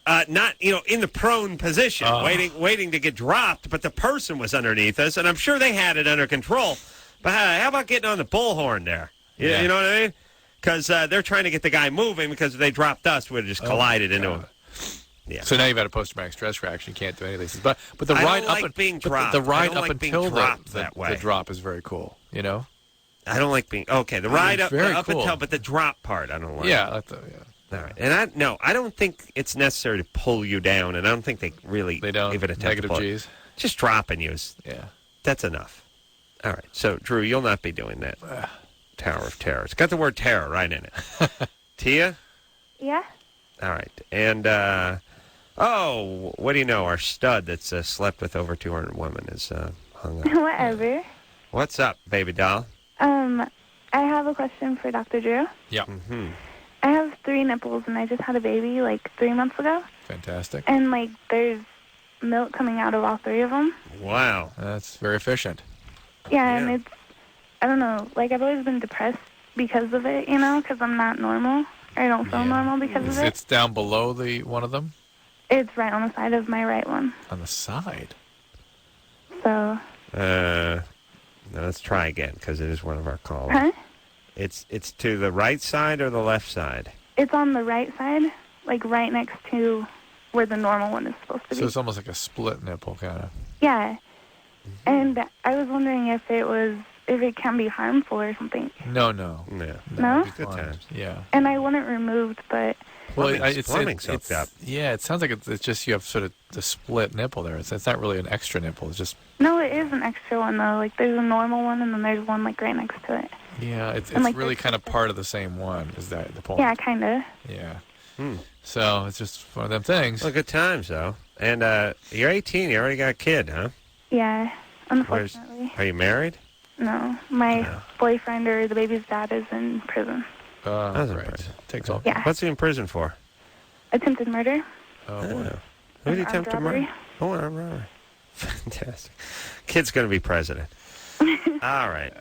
not, in the prone position, waiting to get dropped, but the person was underneath us, and I'm sure they had it under control. But how about getting on the bullhorn there? You know what I mean? Because they're trying to get the guy moving, because if they dropped us, we'd have just collided into him. Yeah. So now you've had a post-traumatic stress reaction. You can't do any of these. But the ride up until the drop is very cool. You know. I don't like being the ride up until, but the drop part I don't like. Yeah. All right. And I don't think it's necessary to pull you down, and I don't think they don't even attempt negative to pull G's. Just dropping you that's enough. All right. So Drew, you'll not be doing that. Tower of Terror. It's got the word terror right in it. Tia? Yeah. All right. And what do you know? Our stud that's slept with over 200 women is hung up. Whatever. What's up, baby doll? I have a question for Dr. Drew. Yeah. Mm-hmm. I have 3 nipples, and I just had a baby, 3 months ago. Fantastic. And, there's milk coming out of all 3 of them. Wow. That's very efficient. Yeah, and it's, I don't know, I've always been depressed because of it, because I'm not normal. I don't feel normal because of it. It's down below one of them? It's right on the side of my right one. On the side? So. No, let's try again, because it is one of our callers. Huh? It's to the right side or the left side? It's on the right side, right next to where the normal one is supposed to be. So it's almost like a split nipple, kind of. Yeah. Mm-hmm. And I was wondering if it can be harmful or something. No. No? Good times. Yeah. And I want it removed, but... Well, plumbing's hooked up. Yeah, it sounds like it's just you have sort of the split nipple there. It's not really an extra nipple. It's just... No, it is an extra one, though. There's a normal one, and then there's one, right next to it. Yeah, it's really kind of part of the same one. Is that the point? Yeah, kind of. Yeah. So it's just one of them things. Well, good times, though. And you're 18. You already got a kid, huh? Yeah, unfortunately. Are you married? No, my boyfriend or the baby's dad is in prison. That's right. Takes all. Yeah. What's he in prison for? Attempted murder. Oh, boy. Who did he attempt to murder? Oh, armed robbery. Fantastic. Kid's going to be president. All right.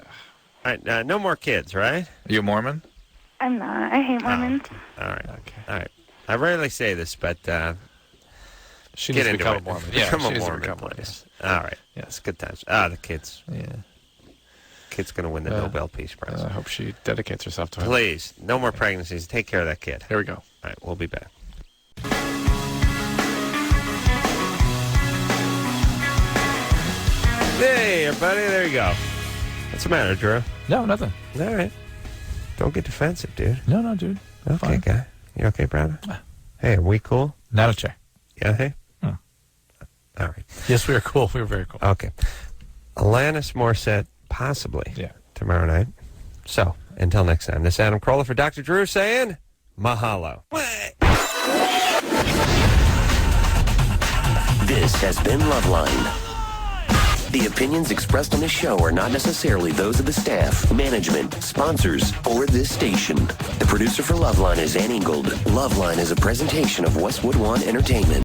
No more kids, right? Are you a Mormon? I'm not. I hate Mormons. All right. All right. I rarely say this, but she get needs to into become it. a Mormon. Yeah, become she a needs to Mormon, become one, please. All right. Yes, good times. The kids. Yeah. Kid's going to win the Nobel Peace Prize. I hope she dedicates herself to him. Please, no more pregnancies. Take care of that kid. Here we go. All right, we'll be back. Hey, everybody, there you go. What's the matter, Drew? No, nothing. All right. Don't get defensive, dude. No, dude. Okay, Fine. guy. You okay, brother? Hey, are we cool? Not a check. Yeah, hey? All right. Yes, we are cool. We were very cool. Okay. Alanis Morissette, possibly. Yeah. Tomorrow night. So, until next time, this is Adam Carolla for Dr. Drew saying, mahalo. This has been Loveline. The opinions expressed on this show are not necessarily those of the staff, management, sponsors, or this station. The producer for Loveline is Ann Ingold. Loveline is a presentation of Westwood One Entertainment.